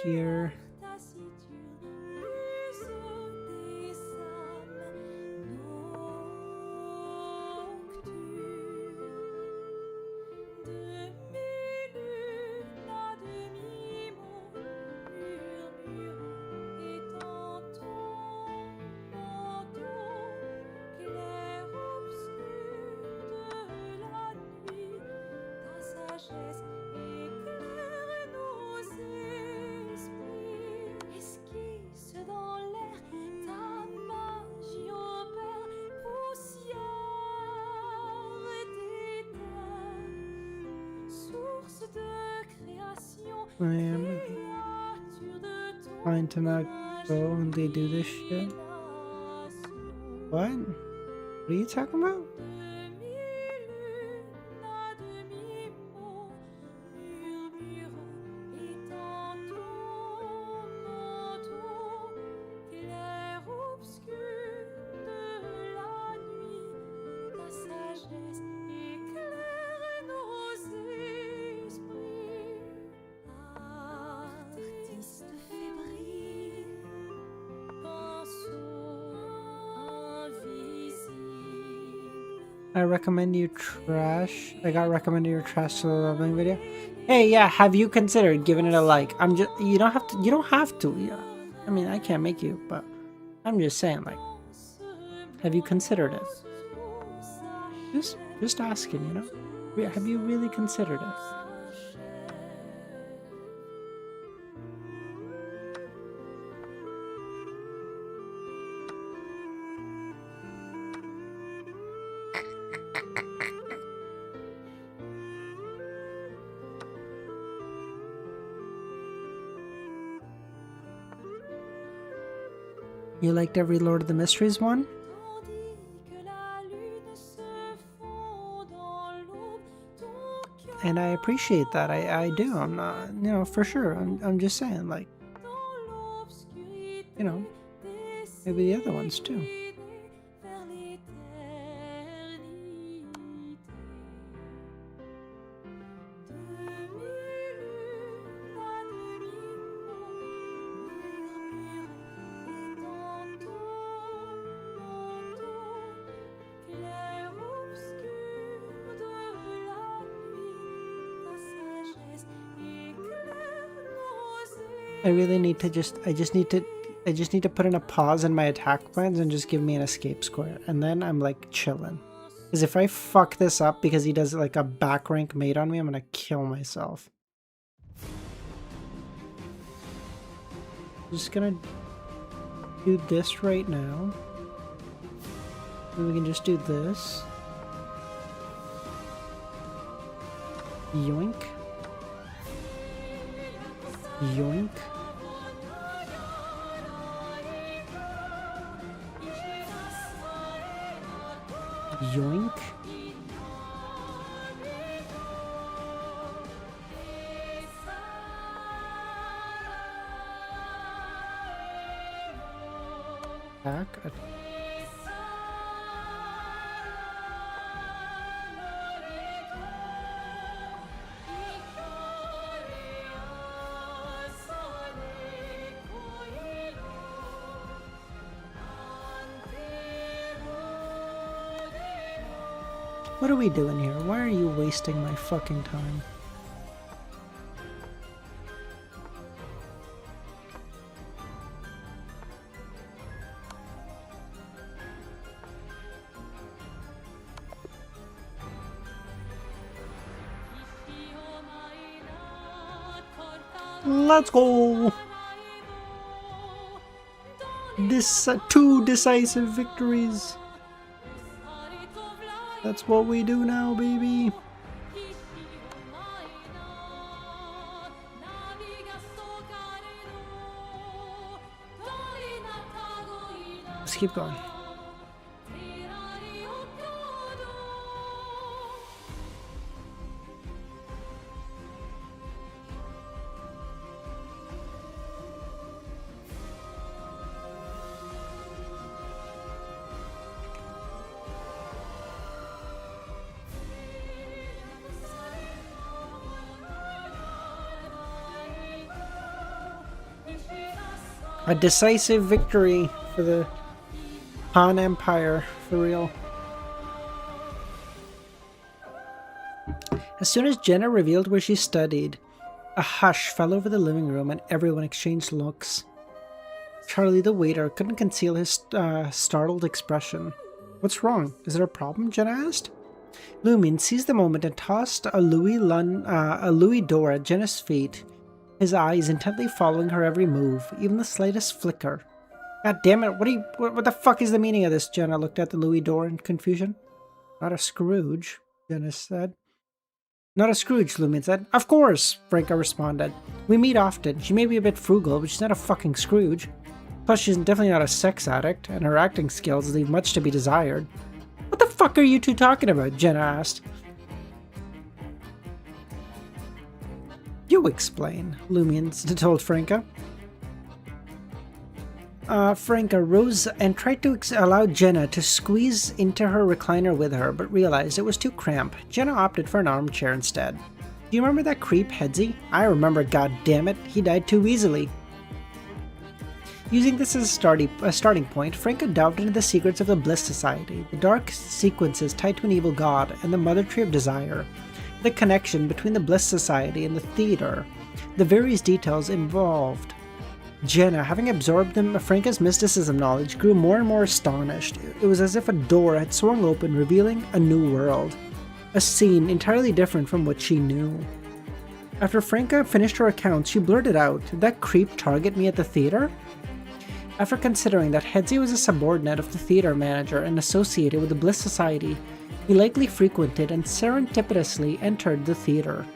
Here. I am trying to not go and they do this shit. What? What are you talking about? I recommend you trash. I got recommended your trash to the leveling video. Hey, yeah, have you considered giving it a like? I'm just, you don't have to. Yeah. I mean, I can't make you, but I'm just saying, like, have you considered it? Just asking, you know? Have you really considered it? You liked every Lord of the Mysteries one? And I appreciate that. I do. I'm not, you know, for sure. I'm just saying, like, you know, maybe the other ones too. I really need to I just need to put in a pause in my attack plans and just give me an escape square. And then I'm like chilling. Because if I fuck this up because he does like a back rank mate on me, I'm gonna kill myself. I'm just gonna do this right now. And we can just do this. Yoink. Yoink. Yoink. Attack. What are we doing here? Why are you wasting my fucking time? Let's go! This 2 decisive victories. That's what we do now, baby. Let's keep going. A decisive victory for the Han Empire, for real. As soon as Jenna revealed where she studied, a hush fell over the living room and everyone exchanged looks. Charlie, the waiter, couldn't conceal his startled expression. What's wrong? Is there a problem? Jenna asked. Lumion seized the moment and tossed a Louis d'Or at Jenna's feet, his eyes intently following her every move, even the slightest flicker. God damn it, what the fuck is the meaning of this? Jenna looked at the Louis d'Or in confusion. Not a Scrooge, Jenna said. Not a Scrooge, Lumion said. Of course, Franca responded. We meet often. She may be a bit frugal, but she's not a fucking Scrooge. Plus, she's definitely not a sex addict, and her acting skills leave much to be desired. What the fuck are you two talking about? Jenna asked. You explain, Lumion told Franca. Franca rose and tried to allow Jenna to squeeze into her recliner with her, but realized it was too cramped. Jenna opted for an armchair instead. Do you remember that creep, Headsy? I remember, goddammit. He died too easily. Using this as a starting point, Franca delved into the secrets of the Bliss Society, the dark sequences tied to an evil god, and the Mother Tree of Desire. The connection between the Bliss Society and the theater, the various details involved. Jenna, having absorbed Franca's mysticism knowledge, grew more and more astonished. It was as if a door had swung open, revealing a new world. A scene entirely different from what she knew. After Franca finished her account, she blurted out, "Did that creep target me at the theater?" After considering that Headsy was a subordinate of the theater manager and associated with the Bliss Society, he likely frequented and serendipitously entered the theater.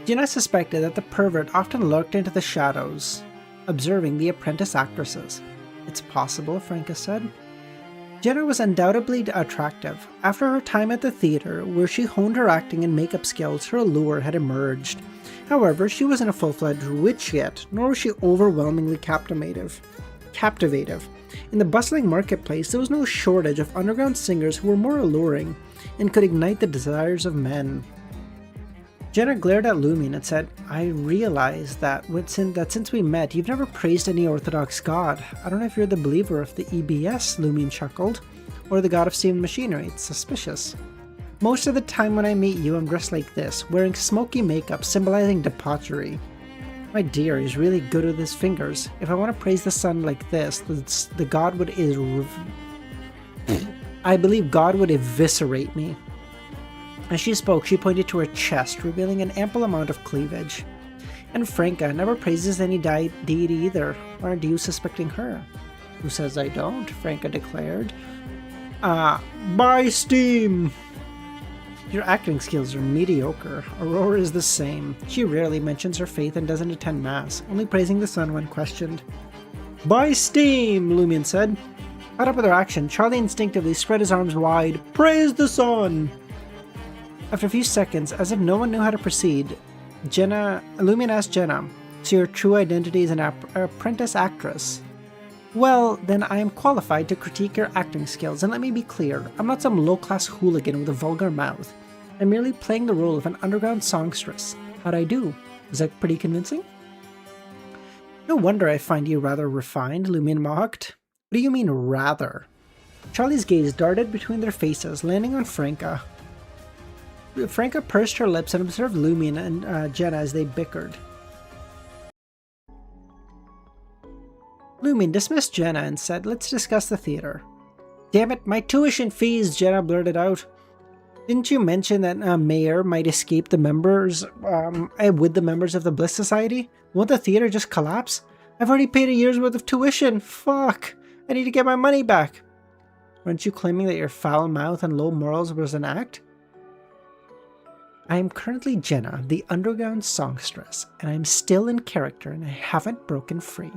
Jenna suspected that the pervert often lurked into the shadows, observing the apprentice actresses. It's possible, Franca said. Jenna was undoubtedly attractive. After her time at the theater, where she honed her acting and makeup skills, her allure had emerged. However, she wasn't a full-fledged witch yet, nor was she overwhelmingly captivative. In the bustling marketplace, there was no shortage of underground singers who were more alluring and could ignite the desires of men. Jenna glared at Lumion and said, I realize that since we met, you've never praised any Orthodox god. I don't know if you're the believer of the EBS, Lumion chuckled, or the god of steam and machinery. It's suspicious. Most of the time when I meet you, I'm dressed like this, wearing smoky makeup symbolizing debauchery. My dear, he's really good with his fingers. If I want to praise the sun like this, the god would I believe God would eviscerate me. As she spoke, she pointed to her chest, revealing an ample amount of cleavage. And Franca never praises any deity either. Why aren't you suspecting her? Who says I don't? Franca declared. Buy Steam! Your acting skills are mediocre. Aurora is the same. She rarely mentions her faith and doesn't attend mass, only praising the sun when questioned. Buy Steam, Lumion said. Caught up with her action, Charlie instinctively spread his arms wide. Praise the sun! After a few seconds, as if no one knew how to proceed, Lumion asked Jenna, so your true identity is an apprentice actress? Well, then I am qualified to critique your acting skills, and let me be clear, I'm not some low-class hooligan with a vulgar mouth. I'm merely playing the role of an underground songstress. How'd I do? Was that pretty convincing? No wonder I find you rather refined, Lumion mocked. What do you mean, rather? Charlie's gaze darted between their faces, landing on Franca. Franca pursed her lips and observed Lumion and Jenna as they bickered. Lumion dismissed Jenna and said, "Let's discuss the theater." "Damn it, my tuition fees," Jenna blurted out. "Didn't you mention that Mayor might escape the members with the members of the Bliss Society? Won't the theater just collapse? I've already paid a year's worth of tuition. Fuck. I need to get my money back." "Weren't you claiming that your foul mouth and low morals was an act?" "I am currently Jenna, the underground songstress, and I am still in character and I haven't broken free."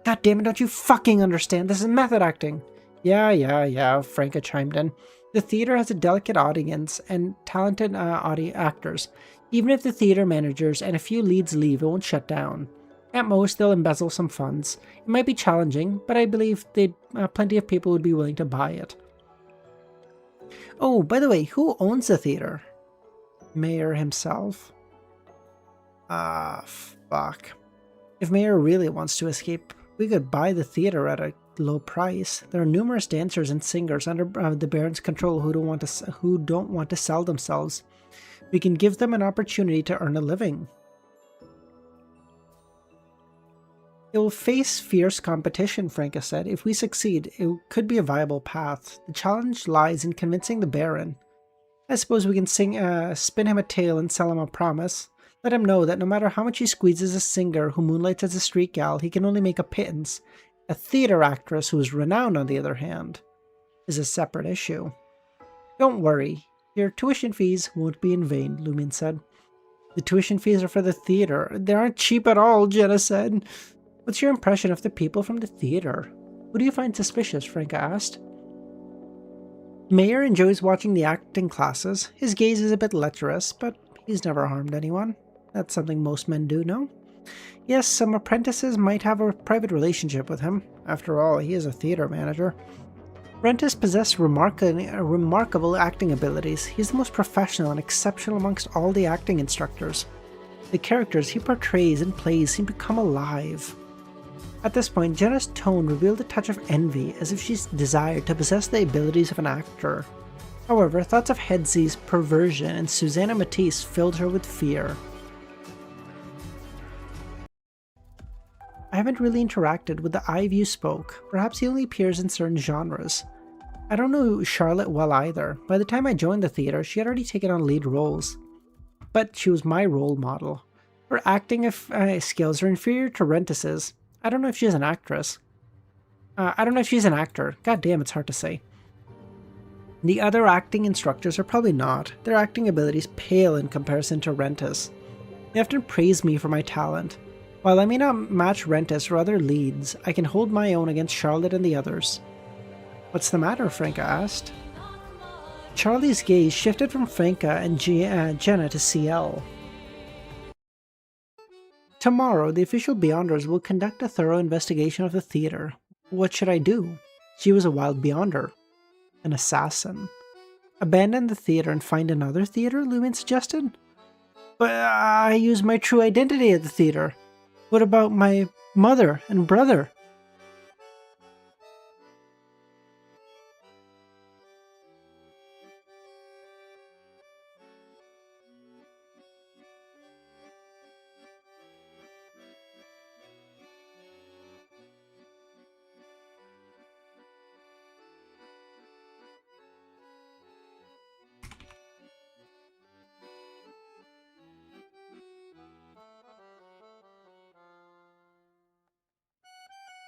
"God damn it, don't you fucking understand? This is method acting." Yeah, Franca chimed in. "The theater has a delicate audience and talented actors. Even if the theater managers and a few leads leave, it won't shut down. At most, they'll embezzle some funds. It might be challenging, but I believe plenty of people would be willing to buy it." "Oh, by the way, who owns the theater?" "Mayor himself." Fuck. If Mayor really wants to escape, we could buy the theater at a low price. There are numerous dancers and singers under the Baron's control who don't want to sell themselves. We can give them an opportunity to earn a living. "It will face fierce competition," Franca said. "If we succeed, it could be a viable path. The challenge lies in convincing the Baron. I suppose we can spin him a tale and sell him a promise. Let him know that no matter how much he squeezes a singer who moonlights as a street gal, he can only make a pittance. A theater actress who is renowned, on the other hand, is a separate issue." "Don't worry. Your tuition fees won't be in vain," Lumion said. "The tuition fees are for the theater. They aren't cheap at all," Jenna said. "What's your impression of the people from the theater? Who do you find suspicious?" Franca asked. "Mayor enjoys watching the acting classes. His gaze is a bit lecherous, but he's never harmed anyone. That's something most men do, no? Yes, some apprentices might have a private relationship with him. After all, he is a theater manager. Apprentice possesses remarkable acting abilities. He's the most professional and exceptional amongst all the acting instructors. The characters he portrays and plays seem to come alive." At this point, Jenna's tone revealed a touch of envy, as if she desired to possess the abilities of an actor. However, thoughts of Headsy's perversion and Susanna Matisse filled her with fear. "I haven't really interacted with the Ive you spoke. Perhaps he only appears in certain genres. I don't know Charlotte well either. By the time I joined the theater, she had already taken on lead roles. But she was my role model. Her acting skills are inferior to Rentis's. I don't know if she's an actress. I don't know if she's an actor. God damn, it's hard to say. The other acting instructors are probably not. Their acting abilities pale in comparison to Rentis. They often praise me for my talent. While I may not match Rentis or other leads, I can hold my own against Charlotte and the others." "What's the matter?" Franca asked. Charlie's gaze shifted from Franca and Jenna to CL. "Tomorrow, the official Beyonders will conduct a thorough investigation of the theater. What should I do?" She was a wild Beyonder. "An assassin." "Abandon the theater and find another theater?" Lumion suggested. "But I use my true identity at the theater. What about my mother and brother?"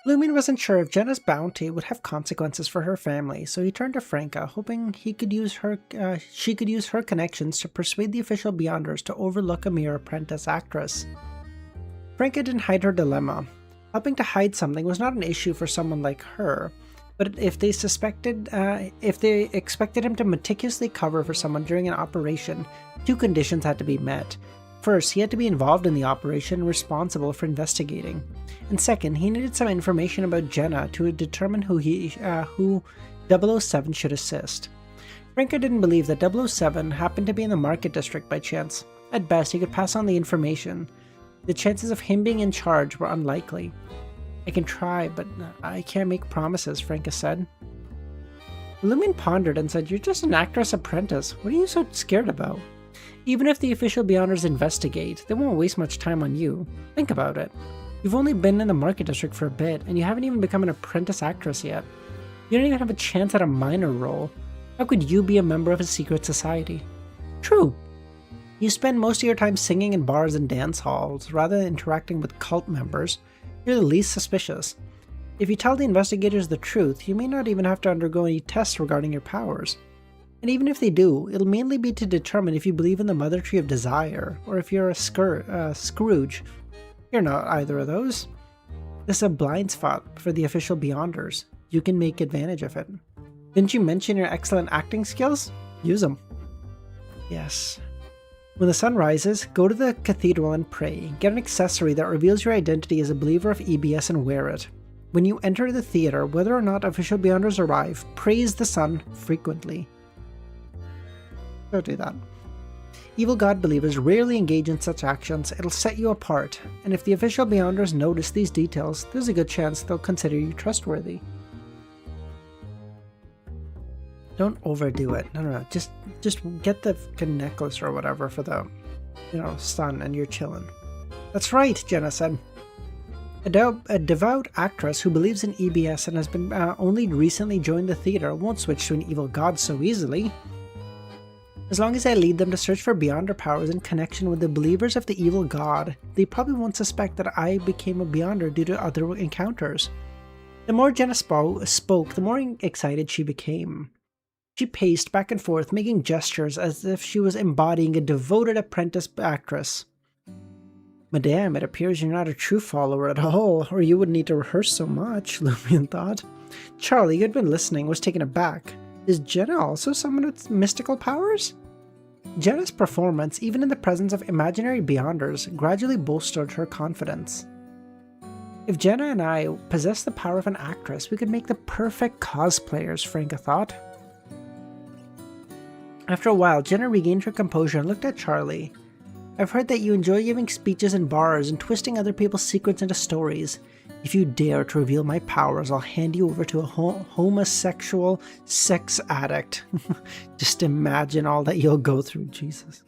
Lumion wasn't sure if Jenna's bounty would have consequences for her family, so he turned to Franca, hoping she could use her connections to persuade the official Beyonders to overlook a mere apprentice actress. Franca didn't hide her dilemma. Helping to hide something was not an issue for someone like her, but if they expected him to meticulously cover for someone during an operation, two conditions had to be met. First, he had to be involved in the operation and responsible for investigating. And second, he needed some information about Jenna to determine who 007 should assist. Franca didn't believe that 007 happened to be in the market district by chance. At best, he could pass on the information. The chances of him being in charge were unlikely. "I can try, but I can't make promises," Franca said. Lumion pondered and said, "You're just an actress apprentice. What are you so scared about? Even if the official Beyonders investigate, they won't waste much time on you. Think about it. You've only been in the market district for a bit, and you haven't even become an apprentice actress yet. You don't even have a chance at a minor role. How could you be a member of a secret society? True. You spend most of your time singing in bars and dance halls, rather than interacting with cult members. You're the least suspicious. If you tell the investigators the truth, you may not even have to undergo any tests regarding your powers. And even if they do, it'll mainly be to determine if you believe in the Mother Tree of Desire, or if you're a Scrooge. You're not either of those. This is a blind spot for the official Beyonders. You can make advantage of it. Didn't you mention your excellent acting skills? Use them. Yes. When the sun rises, go to the cathedral and pray. Get an accessory that reveals your identity as a believer of EBS and wear it. When you enter the theater, whether or not official Beyonders arrive, praise the sun frequently. Don't do that. Evil God believers rarely engage in such actions. It'll set you apart, and if the official Beyonders notice these details, there's a good chance they'll consider you trustworthy. Don't overdo it. No. Just get the necklace or whatever for the, sun, and you're chilling. That's right, Jenna said. A devout actress who believes in EBS and has been only recently joined the theater won't switch to an evil god so easily. As long as I lead them to search for Beyonder powers in connection with the believers of the evil god, they probably won't suspect that I became a Beyonder due to other encounters. The more Jenna spoke, the more excited she became. She paced back and forth, making gestures as if she was embodying a devoted apprentice actress. Madame, it appears you're not a true follower at all, or you wouldn't need to rehearse so much, Lumion thought. Charlie, who had been listening, was taken aback. Is Jenna also someone with mystical powers? Jenna's performance, even in the presence of imaginary Beyonders, gradually bolstered her confidence. If Jenna and I possessed the power of an actress, we could make the perfect cosplayers, Franca thought. After a while, Jenna regained her composure and looked at Charlie. I've heard that you enjoy giving speeches in bars and twisting other people's secrets into stories. If you dare to reveal my powers, I'll hand you over to a homosexual sex addict. Just imagine all that you'll go through, Jesus.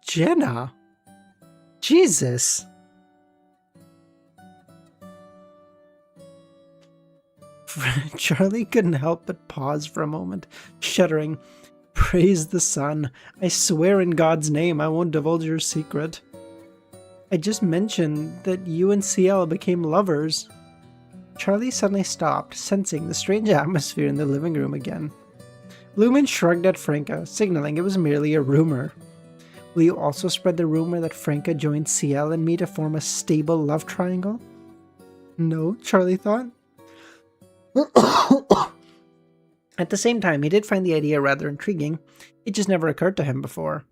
Jenna? Jesus. Charlie couldn't help but pause for a moment, shuddering. Praise the sun. I swear in God's name I won't divulge your secret. I just mentioned that you and CL became lovers. Charlie suddenly stopped, sensing the strange atmosphere in the living room again. Lumen shrugged at Franca, signaling it was merely a rumor. Will you also spread the rumor that Franca joined CL and me to form a stable love triangle? No, Charlie thought. At the same time, he did find the idea rather intriguing. It just never occurred to him before.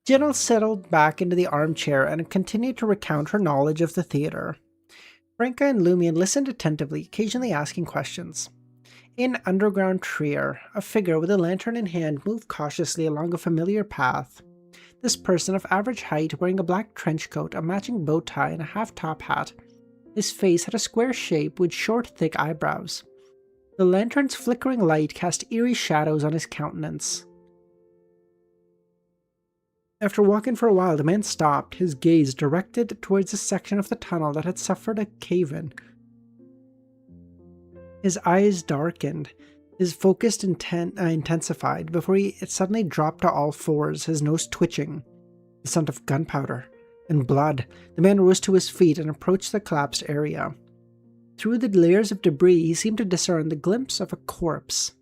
Jenna settled back into the armchair and continued to recount her knowledge of the theater. Franca and Lumion listened attentively, occasionally asking questions. In underground Trier, a figure with a lantern in hand moved cautiously along a familiar path. This person of average height, wearing a black trench coat, a matching bow tie, and a half-top hat. His face had a square shape with short, thick eyebrows. The lantern's flickering light cast eerie shadows on his countenance. After walking for a while, the man stopped, his gaze directed towards a section of the tunnel that had suffered a cave-in. His eyes darkened, his focus intensified, before he suddenly dropped to all fours, his nose twitching. The scent of gunpowder and blood. The man rose to his feet and approached the collapsed area. Through the layers of debris, he seemed to discern the glimpse of a corpse.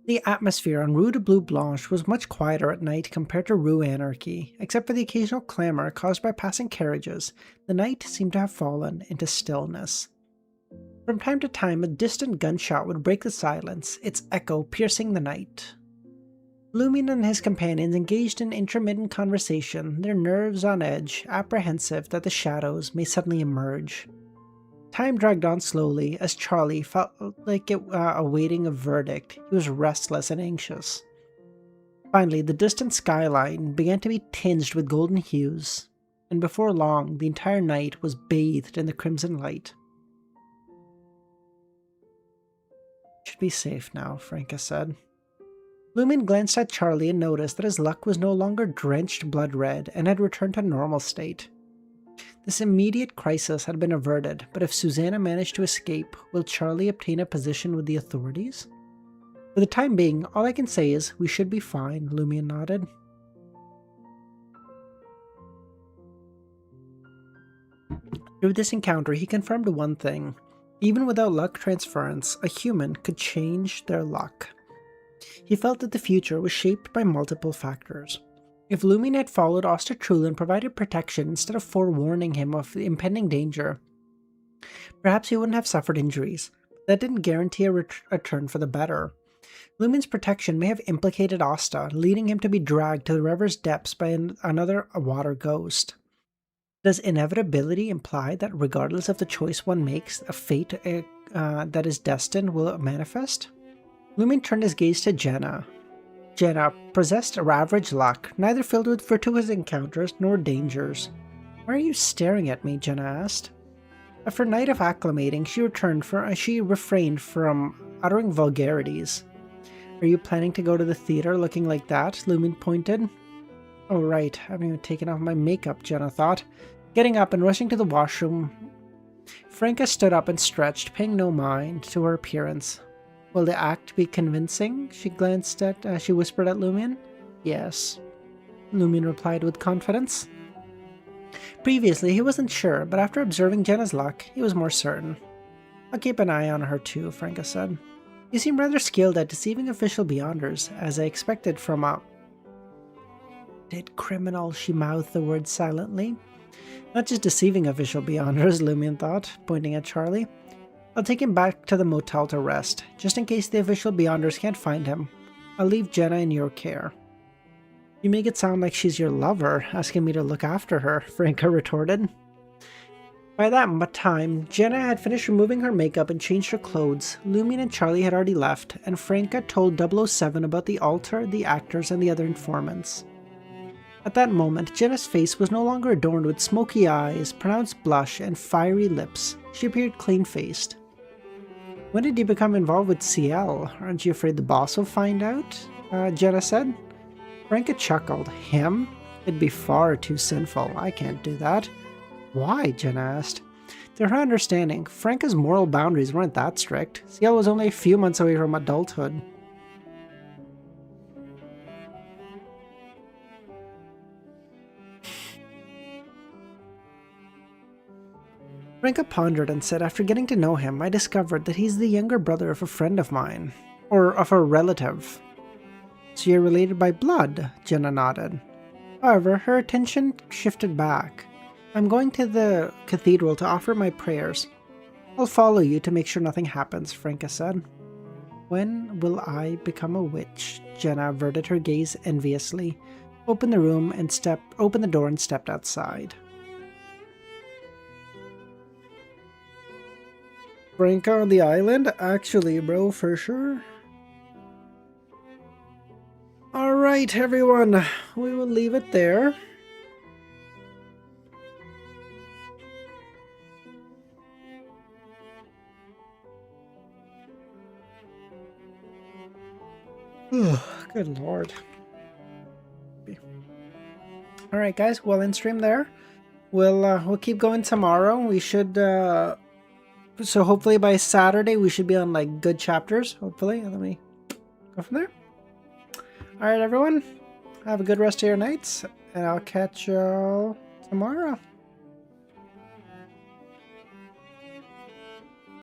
The atmosphere on Rue de Bleu Blanche was much quieter at night compared to Rue Anarchy. Except for the occasional clamor caused by passing carriages, the night seemed to have fallen into stillness. From time to time, a distant gunshot would break the silence, its echo piercing the night. Lumion and his companions engaged in intermittent conversation, their nerves on edge, apprehensive that the shadows may suddenly emerge. Time dragged on slowly, as Charlie felt like awaiting a verdict. He was restless and anxious. Finally, the distant skyline began to be tinged with golden hues. and before long, the entire night was bathed in the crimson light. Should be safe now, Franca said. Lumion glanced at Charlie and noticed that his luck was no longer drenched blood red and had returned to normal state. This immediate crisis had been averted, but if Susanna managed to escape, will Charlie obtain a position with the authorities? For the time being, all I can say is, we should be fine, Lumion nodded. Through this encounter, he confirmed one thing. Even without luck transference, a human could change their luck. He felt that the future was shaped by multiple factors. If Lumion had followed Oster Trulin and provided protection instead of forewarning him of the impending danger, perhaps he wouldn't have suffered injuries. That didn't guarantee a return for the better. Lumion's protection may have implicated Asta, leading him to be dragged to the river's depths by another water ghost. Does inevitability imply that regardless of the choice one makes, a fate that is destined will manifest? Lumion turned his gaze to Jenna. Jenna possessed average luck, neither filled with fortuitous encounters nor dangers. Why are you staring at me? Jenna asked. After a night of acclimating, she refrained from uttering vulgarities. Are you planning to go to the theater looking like that? Lumion pointed. Oh right, I haven't even taken off my makeup, Jenna thought. Getting up and rushing to the washroom, Franca stood up and stretched, paying no mind to her appearance. Will the act be convincing? She whispered at Lumion. Yes, Lumion replied with confidence. Previously, he wasn't sure, but after observing Jenna's luck, he was more certain. I'll keep an eye on her too, Franca said. You seem rather skilled at deceiving official beyonders, as I expected from a... Dead criminal, she mouthed the word silently. Not just deceiving official beyonders, Lumion thought, pointing at Charlie. I'll take him back to the motel to rest, just in case the official beyonders can't find him. I'll leave Jenna in your care. You make it sound like she's your lover, asking me to look after her, Franca retorted. By that time, Jenna had finished removing her makeup and changed her clothes. Lumion and Charlie had already left, and Franca told 007 about the altar, the actors, and the other informants. At that moment, Jenna's face was no longer adorned with smoky eyes, pronounced blush, and fiery lips. She appeared clean-faced. When did you become involved with CL? Aren't you afraid the boss will find out? Jenna said. Franca chuckled. Him? It'd be far too sinful. I can't do that. Why? Jenna asked. To her understanding, Franca's moral boundaries weren't that strict. CL was only a few months away from adulthood. Franca pondered and said, after getting to know him, I discovered that he's the younger brother of a friend of mine. Or of a relative. So you're related by blood, Jenna nodded. However, her attention shifted back. I'm going to the cathedral to offer my prayers. I'll follow you to make sure nothing happens, Franca said. When will I become a witch? Jenna averted her gaze enviously, opened the door and stepped outside. Franca on the island? Actually, bro, for sure. Alright, everyone. We will leave it there. Good lord. Alright, guys. We'll end stream there. We'll keep going tomorrow. We should... So hopefully by Saturday we should be on like good chapters, hopefully, and let me go from there. Alright everyone, have a good rest of your nights, and I'll catch y'all tomorrow.